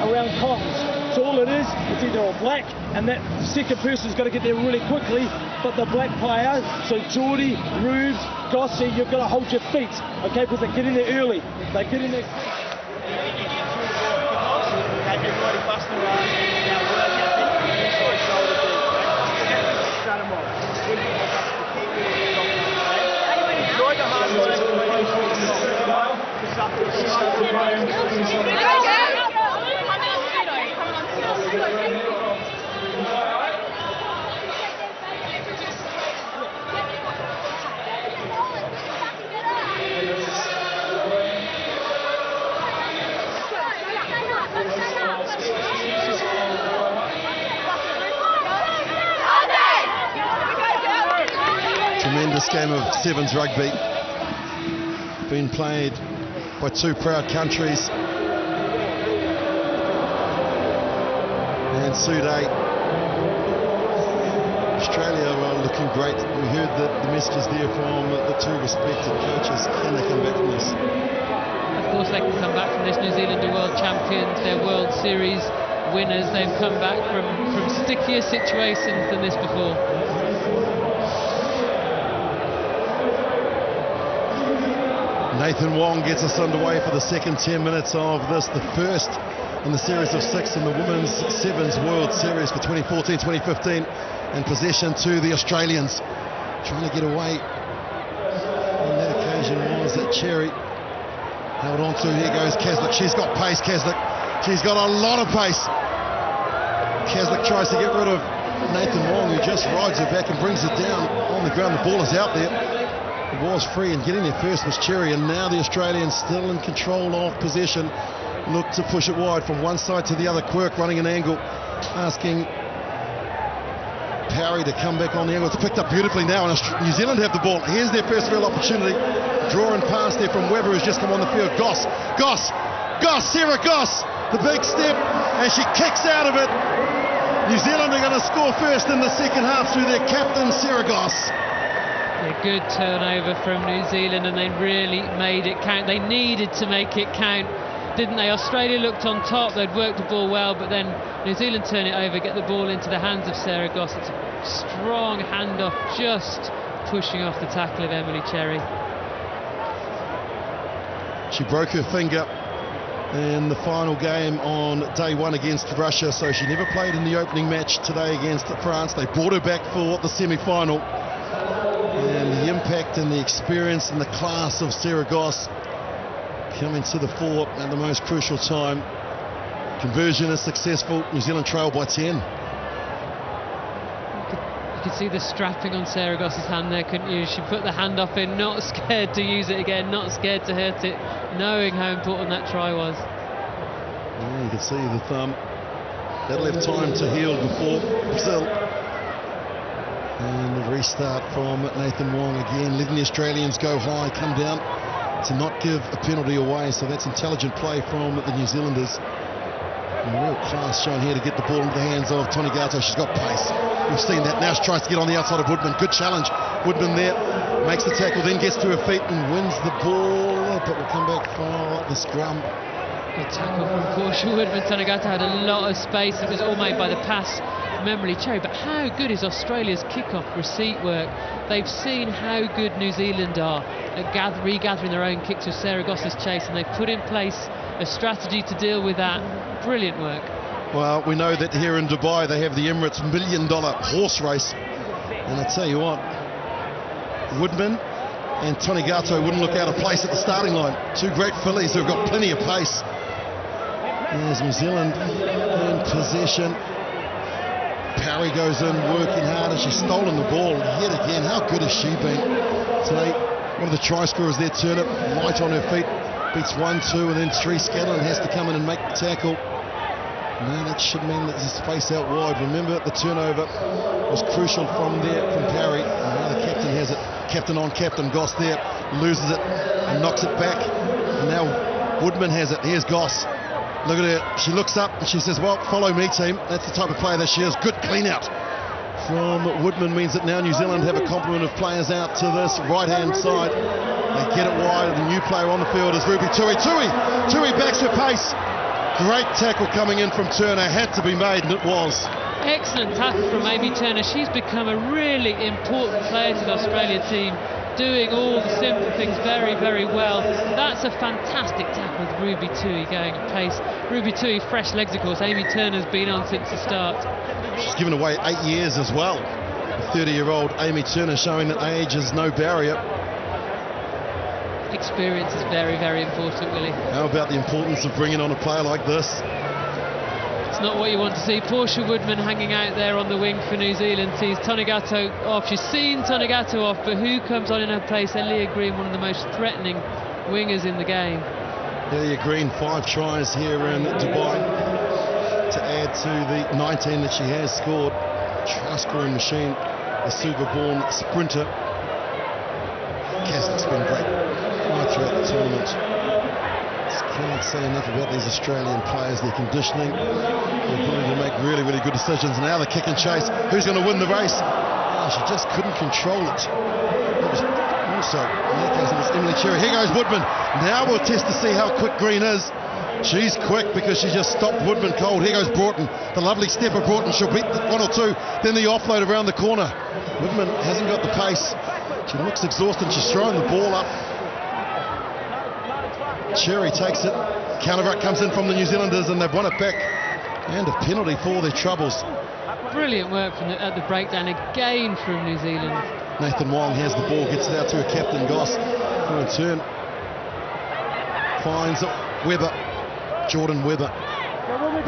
around comms. So all it is, it's either a black, and that second person's got to get there really quickly, but the black player, so Geordie, Rubes, Gossie, you've got to hold your feet, okay, because they get in there early. They get in there. Everybody busting around, now work ethic, inside shoulder deep. Shut them off. Enjoy the hard work. Tremendous game of sevens rugby, being played by two proud countries. And Sude, Australia are looking great. We heard the messages there from the two respected coaches. Can they come back from this? Of course they can come back from this. New Zealand are world champions, they're World Series winners. They've come back from stickier situations than this before. Nathan Wong gets us underway for the second 10 minutes of this, the first in the series of 6 in the Women's Sevens World Series for 2014-2015, and possession to the Australians. Trying to get away on that occasion was that Cherry. Held on to, here goes Kaslik. She's got pace, Kaslik. She's got a lot of pace. Kaslik tries to get rid of Nathan Wong, who just rides her back and brings it down on the ground. The ball is out there. The ball's free, and getting there first was Cherry, and now the Australians still in control of possession. Look to push it wide from one side to the other. Quirk running an angle, asking Parry to come back on the angle. It's picked up beautifully now, and New Zealand have the ball. Here's their first real opportunity. Drawing pass there from Webber, who's just come on the field. Sarah Goss, the big step, and she kicks out of it. New Zealand are going to score first in the second half through their captain, Sarah Goss. A good turnover from New Zealand, and they really made it count. They needed to make it count, didn't they? Australia looked on top, they'd worked the ball well, but then New Zealand turn it over, get the ball into the hands of Sarah Goss. It's a strong handoff, just pushing off the tackle of Emily Cherry. She broke her finger in the final game on day one against Russia, so she never played in the opening match today against France. They brought her back for the semi-final. And the impact and the experience and the class of Sarah Goss coming to the fore at the most crucial time. Conversion is successful. New Zealand trail by 10. You could see the strapping on Sarah Goss's hand there, couldn't you? She put the hand off in, not scared to use it again, not scared to hurt it, knowing how important that try was. Yeah, you can see the thumb. That'll have time to heal before Brazil. And the restart from Nathan Wong again, letting the Australians go high, come down to not give a penalty away. So that's intelligent play from the New Zealanders. And real class shown here to get the ball into the hands of Tony Gato. She's got pace. We've seen that. Now she tries to get on the outside of Woodman. Good challenge. Woodman there makes the tackle, then gets to her feet and wins the ball. But will come back for the scrum. Good tackle from Portia Woodman. Tony Gato had a lot of space. It was all made by the pass. Emily Cherry, but how good is Australia's kick-off receipt work? They've seen how good New Zealand are at regathering their own kicks with Sarah Goss's chase, and they've put in place a strategy to deal with that. Brilliant work. Well, we know that here in Dubai they have the Emirates $1 million horse race, and I tell you what, Woodman and Tony Gato wouldn't look out of place at the starting line. Two great fillies who've got plenty of pace. There's New Zealand in possession. Parry goes in, working hard, and she's stolen the ball yet again. How good has she been today? One of the try scorers there, Turnip, light on her feet, beats 1-2, and then Tree Scanlon has to come in and make the tackle. Now that should mean that there's space out wide. Remember, the turnover was crucial from there, from Parry. And now the captain has it. Captain on captain, Goss there, loses it and knocks it back. And now Woodman has it. Here's Goss. Look at her, she looks up and she says, well, follow me, team. That's the type of player that she is. Good clean out from Woodman means that now New Zealand have a complement of players out to this right-hand side. They get it wide. The new player on the field is Ruby Tui. Tui backs her pace. Great tackle coming in from Turner. Had to be made, and it was. Excellent tackle from Amy Turner. She's become a really important player to the Australia team, doing all the simple things very, very well. That's a fantastic tackle with Ruby Tui going at pace. Ruby Tui, fresh legs, of course. Amy Turner's been on since the start. She's given away 8 years as well. The 30-year-old Amy Turner showing that age is no barrier. Experience is very, very important, Willie. How about the importance of bringing on a player like this? It's not what you want to see. Portia Woodman hanging out there on the wing for New Zealand sees Tony Gato off. She's seen Tony Gato off, but who comes on in her place? Elia Green, one of the most threatening wingers in the game. Elia Green, 5 tries here in Dubai to add to the 19 that she has scored. Try scoring machine, the Suva-born sprinter. Kazakh's been great right throughout the tournament. Can't say enough about these Australian players, their conditioning, their ability to make really, really good decisions. Now the kick and chase. Who's going to win the race? Oh, she just couldn't control it. It was also, in that case, it was Emily Cherry. Here goes Woodman. Now we'll test to see how quick Green is. She's quick because she just stopped Woodman cold. Here goes Broughton. The lovely step of Broughton. She'll beat 1 or 2. Then the offload around the corner. Woodman hasn't got the pace. She looks exhausted. She's throwing the ball up. Cherry takes it. Counter-ruck comes in from the New Zealanders and they've won it back. And a penalty for their troubles. Brilliant work at the breakdown again from New Zealand. Nathan Wong has the ball, gets it out to her captain Goss, who in turn finds Webber, Jordan Webber.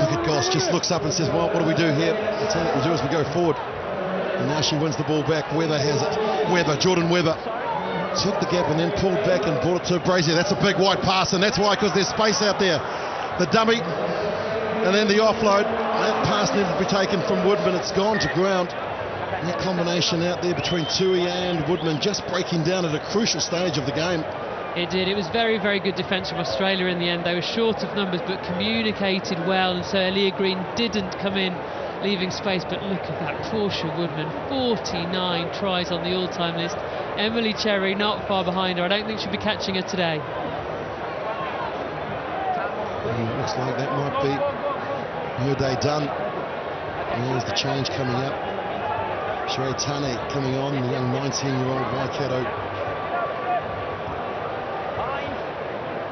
Look at Goss, just looks up and says, well, what do we do here? I'll tell you what we'll do as we go forward. And now she wins the ball back. Webber has it. Webber, Jordan Webber. Took the gap and then pulled back and brought it to Brazier. That's a big wide pass, and that's why, because there's space out there. The dummy, and then the offload. That pass needed to be taken from Woodman. It's gone to ground. And that combination out there between Tui and Woodman just breaking down at a crucial stage of the game. It did. It was very, very good defence from Australia in the end. They were short of numbers but communicated well, and so Elia Green didn't come in leaving space. But look at that, Portia Woodman, 49 tries on the all-time list. Emily Cherry not far behind her. I don't think she'll be catching her today. Looks like that might be her day done. There's the change coming up. Sheree Tane coming on, the young 19-year-old Waikato.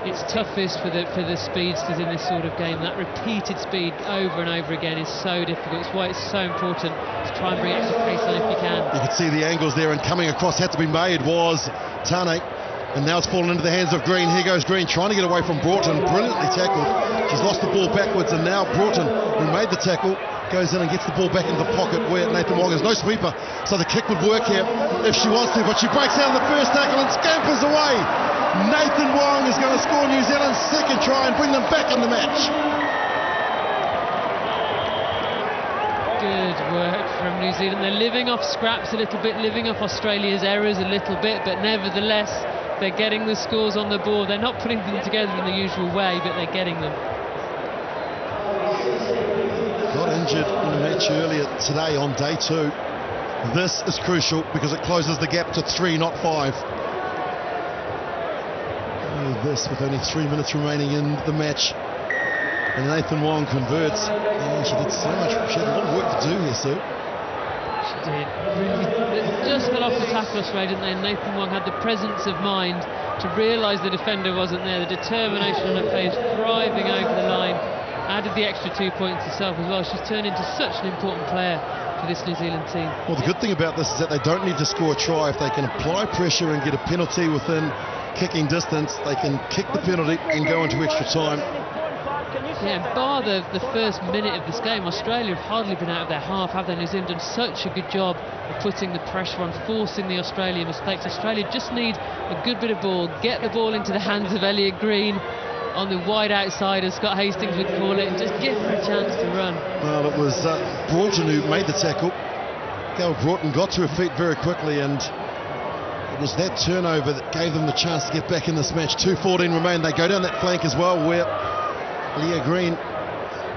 It's toughest for the speedsters in this sort of game. That repeated speed over and over again is so difficult. It's why it's so important to try and bring extra pace on if you can. You could see the angles there, and coming across had to be made was Tane. And now it's fallen into the hands of Green. Here goes Green trying to get away from Broughton. Brilliantly tackled. She's lost the ball backwards, and now Broughton, who made the tackle, goes in and gets the ball back into the pocket where Nathan Wong has no sweeper. So the kick would work here if she wants to, but she breaks out on the first tackle and scampers away. Nathan Wong is going to score New Zealand's second try and bring them back in the match. Good work from New Zealand. They're living off scraps a little bit, living off Australia's errors a little bit, but nevertheless, they're getting the scores on the board. They're not putting them together in the usual way, but they're getting them. Got injured in a match earlier today on day 2. This is crucial because it closes the gap to 3, not 5. This with only 3 minutes remaining in the match. And Nathan Wong converts. She did so much. She had a lot of work to do here, Sue. She did. Really, just fell off the tackle Australia, didn't they? And Nathan Wong had the presence of mind to realise the defender wasn't there. The determination on her face, driving over the line. Added the extra 2 points herself as well. She's turned into such an important player for this New Zealand team. Well, the good thing about this is that they don't need to score a try. If they can apply pressure and get a penalty within kicking distance, they can kick the penalty and go into extra time. Yeah, and bar the first minute of this game, Australia have hardly been out of their half, have they? New Zealand done such a good job of putting the pressure on, forcing the Australian mistakes. Australia just need a good bit of ball, get the ball into the hands of Elliot Green on the wide outside, as Scott Hastings would call it, and just give her a chance to run. Well, it was Broughton who made the tackle. Gail Broughton got to her feet very quickly, and it was that turnover that gave them the chance to get back in this match. 2:14 remain. They go down that flank as well, where Leah Green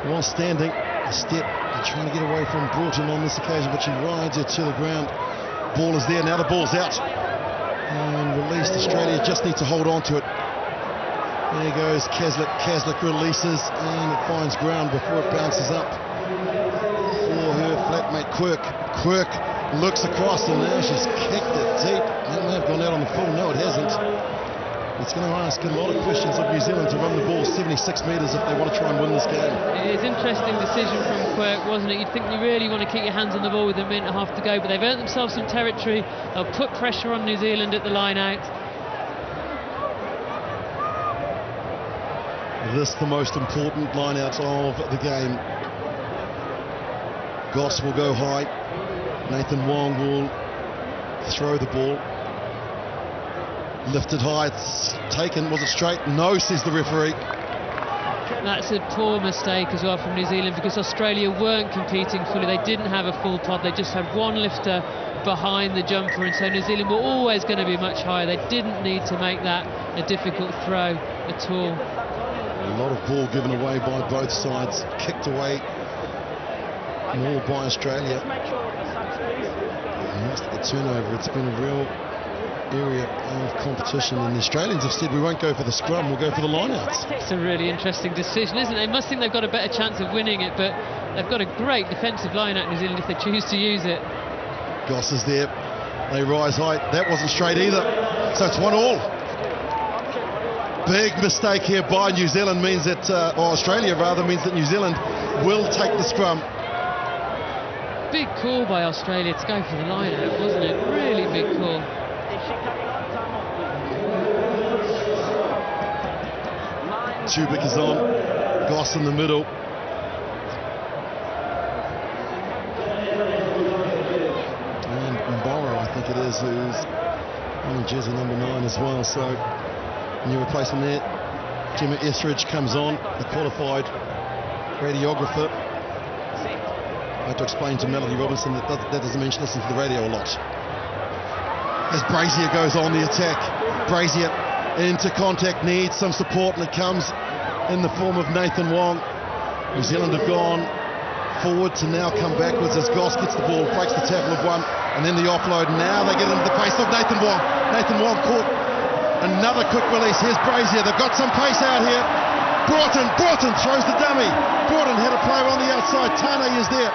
was standing a step and trying to get away from Broughton on this occasion, but she rides her to the ground. Ball is there, now the ball's out and released. Australia just need to hold on to it. There goes Caslick. Caslick releases and it finds ground before it bounces up for her flatmate Quirk. Quirk looks across and now she's kicked it deep. That may have gone out on the full. No, it hasn't. It's going to ask a lot of questions of New Zealand to run the ball 76 metres if they want to try and win this game. It is an interesting decision from Quirk, wasn't it? You'd think you really want to keep your hands on the ball with a minute and a half to go, but they've earned themselves some territory. They'll put pressure on New Zealand at the line out. This the most important line out of the game. Goss will go high. Nathan Wong will throw the ball. Lifted high, it's taken. Was it straight? No, says the referee. That's a poor mistake as well from New Zealand, because Australia weren't competing fully. They didn't have a full pod. They just had one lifter behind the jumper, and so New Zealand were always going to be much higher. They didn't need to make that a difficult throw at all. A lot of ball given away by both sides, kicked away more by Australia. Most of the turnover, it's been a real area of competition, and the Australians have said we won't go for the scrum, we'll go for the lineouts. It's a really interesting decision, isn't it? They must think they've got a better chance of winning it, but they've got a great defensive lineout, New Zealand, if they choose to use it. Goss is there, they rise high. That wasn't straight either, so it's 1-1. Big mistake here by New Zealand means that, or Australia rather, means that New Zealand will take the scrum. Big call by Australia to go for the line-out, wasn't it? Really big call. Tubic is on, Goss in the middle. And Mboro, I think it is, who's on jersey number 9 as well, so new replacement there. Gemma Etheridge comes on, the qualified radiographer. I had to explain to Melody Robinson that doesn't mean she listens to the radio a lot. As Brazier goes on the attack, Brazier into contact, needs some support, and it comes in the form of Nathan Wong. New Zealand have gone forward to now come backwards as Goss gets the ball, breaks the tackle of one, and then the offload. Now they get into the pace of Nathan Wong. Nathan Wong caught. Another quick release. Here's Brazier. They've got some pace out here. Broughton throws the dummy. Broughton had a player on the outside. Tane is there.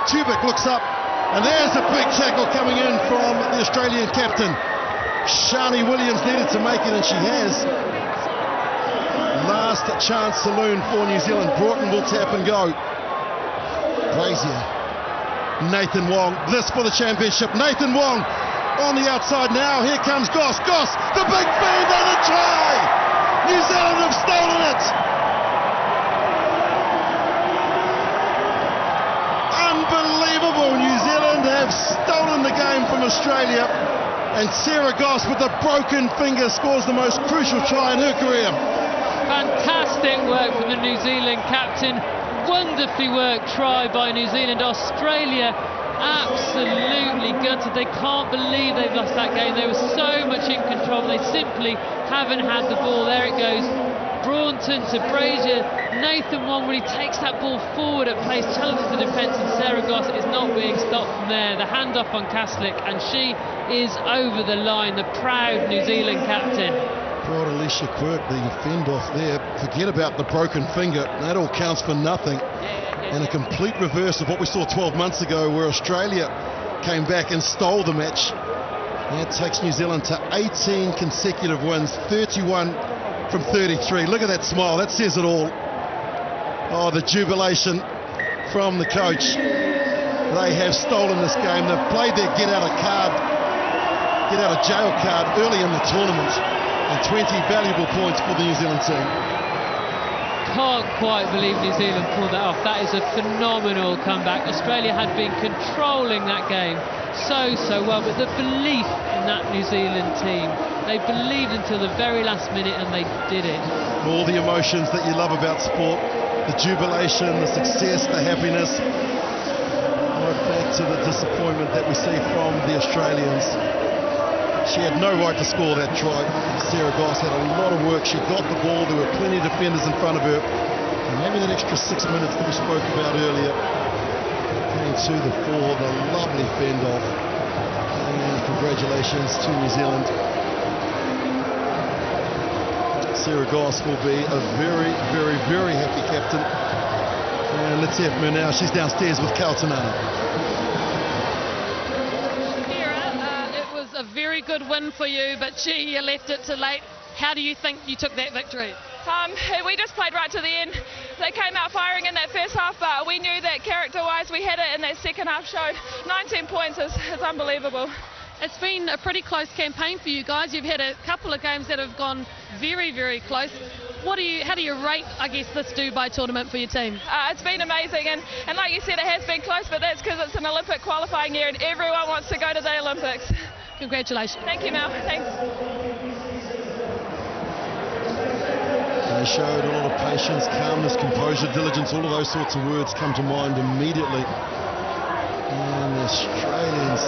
Tubic looks up, and there's a big tackle coming in from the Australian captain. Shani Williams needed to make it, and she has. Last chance saloon for New Zealand. Broughton will tap and go. Brazier. Nathan Wong. This for the championship. Nathan Wong on the outside now. Here comes Goss. Goss, the big feed and a try! New Zealand have stolen it! Unbelievable! New Zealand have stolen the game from Australia, and Sarah Goss with a broken finger scores the most crucial try in her career. Fantastic work from the New Zealand captain. wonderfully worked try by New Zealand. Australia absolutely gutted. They can't believe they've lost that game. They were so much in control. They simply haven't had the ball. There it goes. Braunton to Brazier. Nathan Wong really takes that ball forward at place, challenges the defence, and Sarah Goss is not being stopped from there. The handoff on Kaslik, and she is over the line, the proud New Zealand captain. Poor Alicia Quirk, the fend-off there. Forget about the broken finger. That all counts for nothing. And a complete reverse of what we saw 12 months ago, where Australia came back and stole the match. That takes New Zealand to 18 consecutive wins, 31 from 33. Look at that smile, that says it all. Oh, the jubilation from the coach. They have stolen this game. They've played their get out of jail card early in the tournament, and 20 valuable points for the New Zealand team. Can't quite believe New Zealand pulled that off. That is a phenomenal comeback. Australia had been controlling that game so well, but the belief in that New Zealand team, they believed until the very last minute, and they did it. All the emotions that you love about sport, the jubilation, the success, the happiness, right back to the disappointment that we see from the Australians. She had no right to score that try. Sarah Goss had a lot of work. She got the ball. There were plenty of defenders in front of her. And maybe that extra 6 minutes that we spoke about earlier came to the fore. The lovely fend-off. And congratulations to New Zealand. Sarah Goss will be a very, very, very happy captain. And let's hear from her now. She's downstairs with Kautanana. A very good win for you, but gee, you left it too late. How do you think you took that victory? We just played right to the end. They came out firing in that first half, but we knew that character-wise we had it, and that second half showed. 19 points is unbelievable. It's been a pretty close campaign for you guys. You've had a couple of games that have gone very, very close. How do you rate, I guess, this Dubai tournament for your team? It's been amazing, and like you said, it has been close, but that's because it's an Olympic qualifying year, and everyone wants to go to the Olympics. Congratulations. Thank you, Mel. Thanks. They showed a lot of patience, calmness, composure, diligence. All of those sorts of words come to mind immediately. And the Australians.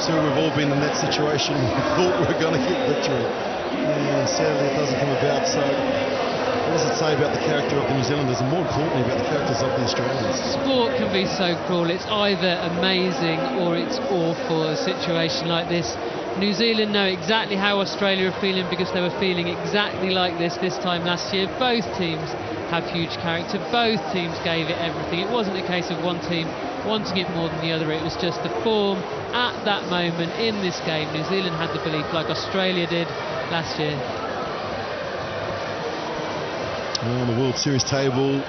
So we've all been in that situation. We thought we were going to get victory. And sadly it doesn't come about. So what does it say about the character of the New Zealanders, and more importantly about the characters of the Australians? Sport can be so cruel. It's either amazing or it's awful, a situation like this. New Zealand know exactly how Australia are feeling, because they were feeling exactly like this time last year. Both teams have huge character. Both teams gave it everything. It wasn't a case of one team wanting it more than the other. It was just the form at that moment in this game. New Zealand had the belief, like Australia did last year. On the World Series table,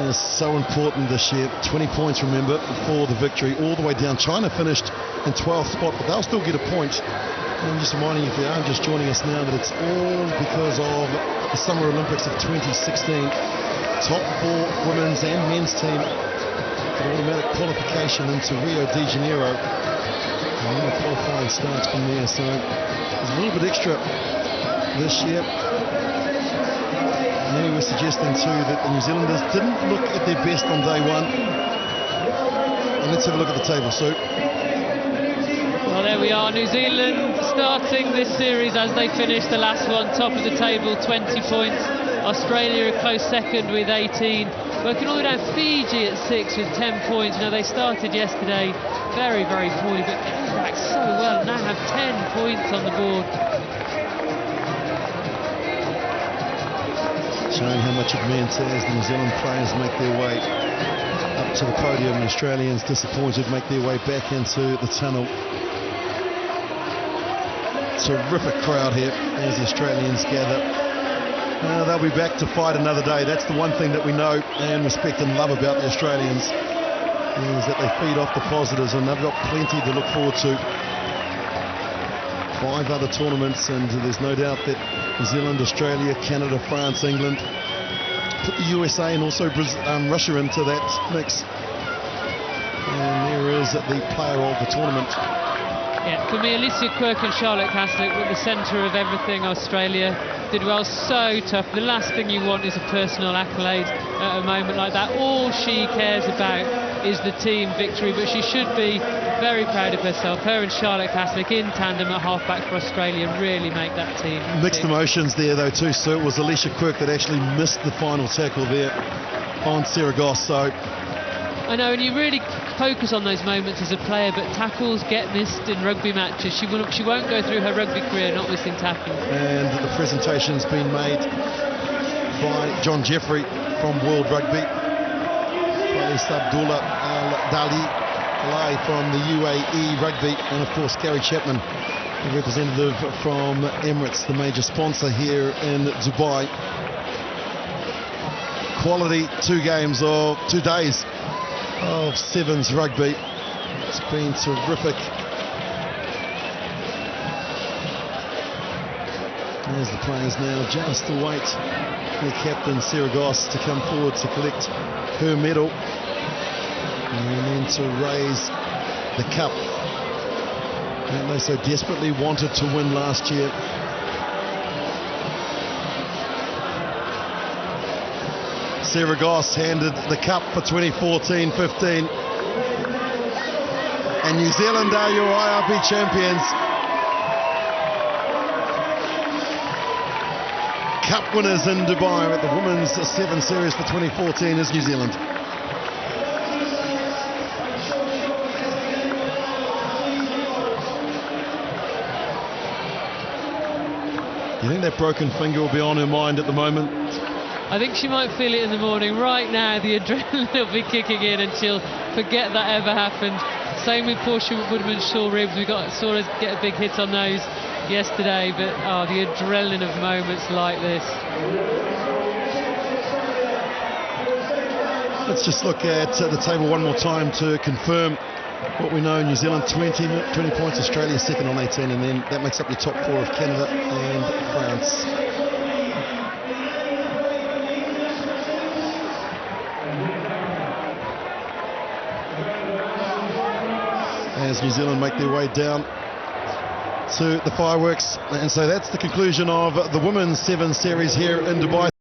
is so important this year. 20 points, remember, for the victory, all the way down. China finished in 12th spot, but they'll still get a point. And I'm just reminding you, if you are just joining us now, that it's all because of the Summer Olympics of 2016. Top 4 women's and men's team get automatic qualification into Rio de Janeiro. And then the qualifying starts from there, so there's a little bit extra this year. Many were suggesting too that the New Zealanders didn't look at their best on day one. And let's have a look at the table, Sue. Well, there we are, New Zealand starting this series as they finished the last one, top of the table, 20 points. Australia a close second with 18. Working all the way down, Fiji at 6 with 10 points. You know, they started yesterday very, very poorly, but came back so well, now have 10 points on the board. Showing how much it meant as the New Zealand players make their way up to the podium. The Australians, disappointed, make their way back into the tunnel. Terrific crowd here as the Australians gather. They'll be back to fight another day. That's the one thing that we know and respect and love about the Australians, is that they feed off the positives, and they've got plenty to look forward to. 5 other tournaments, and there's no doubt that New Zealand, Australia, Canada, France, England, put the USA and also Russia into that mix. And there is the player of the tournament. Yeah, for me, Alicia Quirk and Charlotte Caslick were the centre of everything. Australia did well, so tough. The last thing you want is a personal accolade at a moment like that. All she cares about is the team victory, but she should be very proud of herself. Her and Charlotte Caslick in tandem at halfback for Australia really make that team. Mixed emotions there though too, so it was Alicia Quirk that actually missed the final tackle there on Sarah Goss. So I know, and you really focus on those moments as a player, but tackles get missed in rugby matches. She won't go through her rugby career not missing tackles. And the presentation's been made by John Jeffrey from World Rugby, Felice Abdullah Al-Dali from the UAE Rugby, and of course Gary Chapman, the representative from Emirates, the major sponsor here in Dubai. Quality 2 days of Sevens rugby. It's been terrific. There's the players now just await their captain Sarah Goss to come forward to collect her medal and then to raise the cup that they so desperately wanted to win last year. Sarah Goss handed the cup for 2014-15, and New Zealand are your IRP champions. Cup winners in Dubai with the Women's 7 Series for 2014 is New Zealand. You think that broken finger will be on her mind at the moment? I think she might feel it in the morning. Right now, the adrenaline will be kicking in and she'll forget that ever happened. Same with Portia Woodman-Shaw ribs. We saw her get a big hit on those yesterday, but the adrenaline of moments like this. Let's just look at the table one more time to confirm what we know. New Zealand 20 points, Australia second on 18, and then that makes up your top 4 of Canada and France. As New Zealand make their way down to the fireworks, and so that's the conclusion of the Women's 7 Series here in Dubai.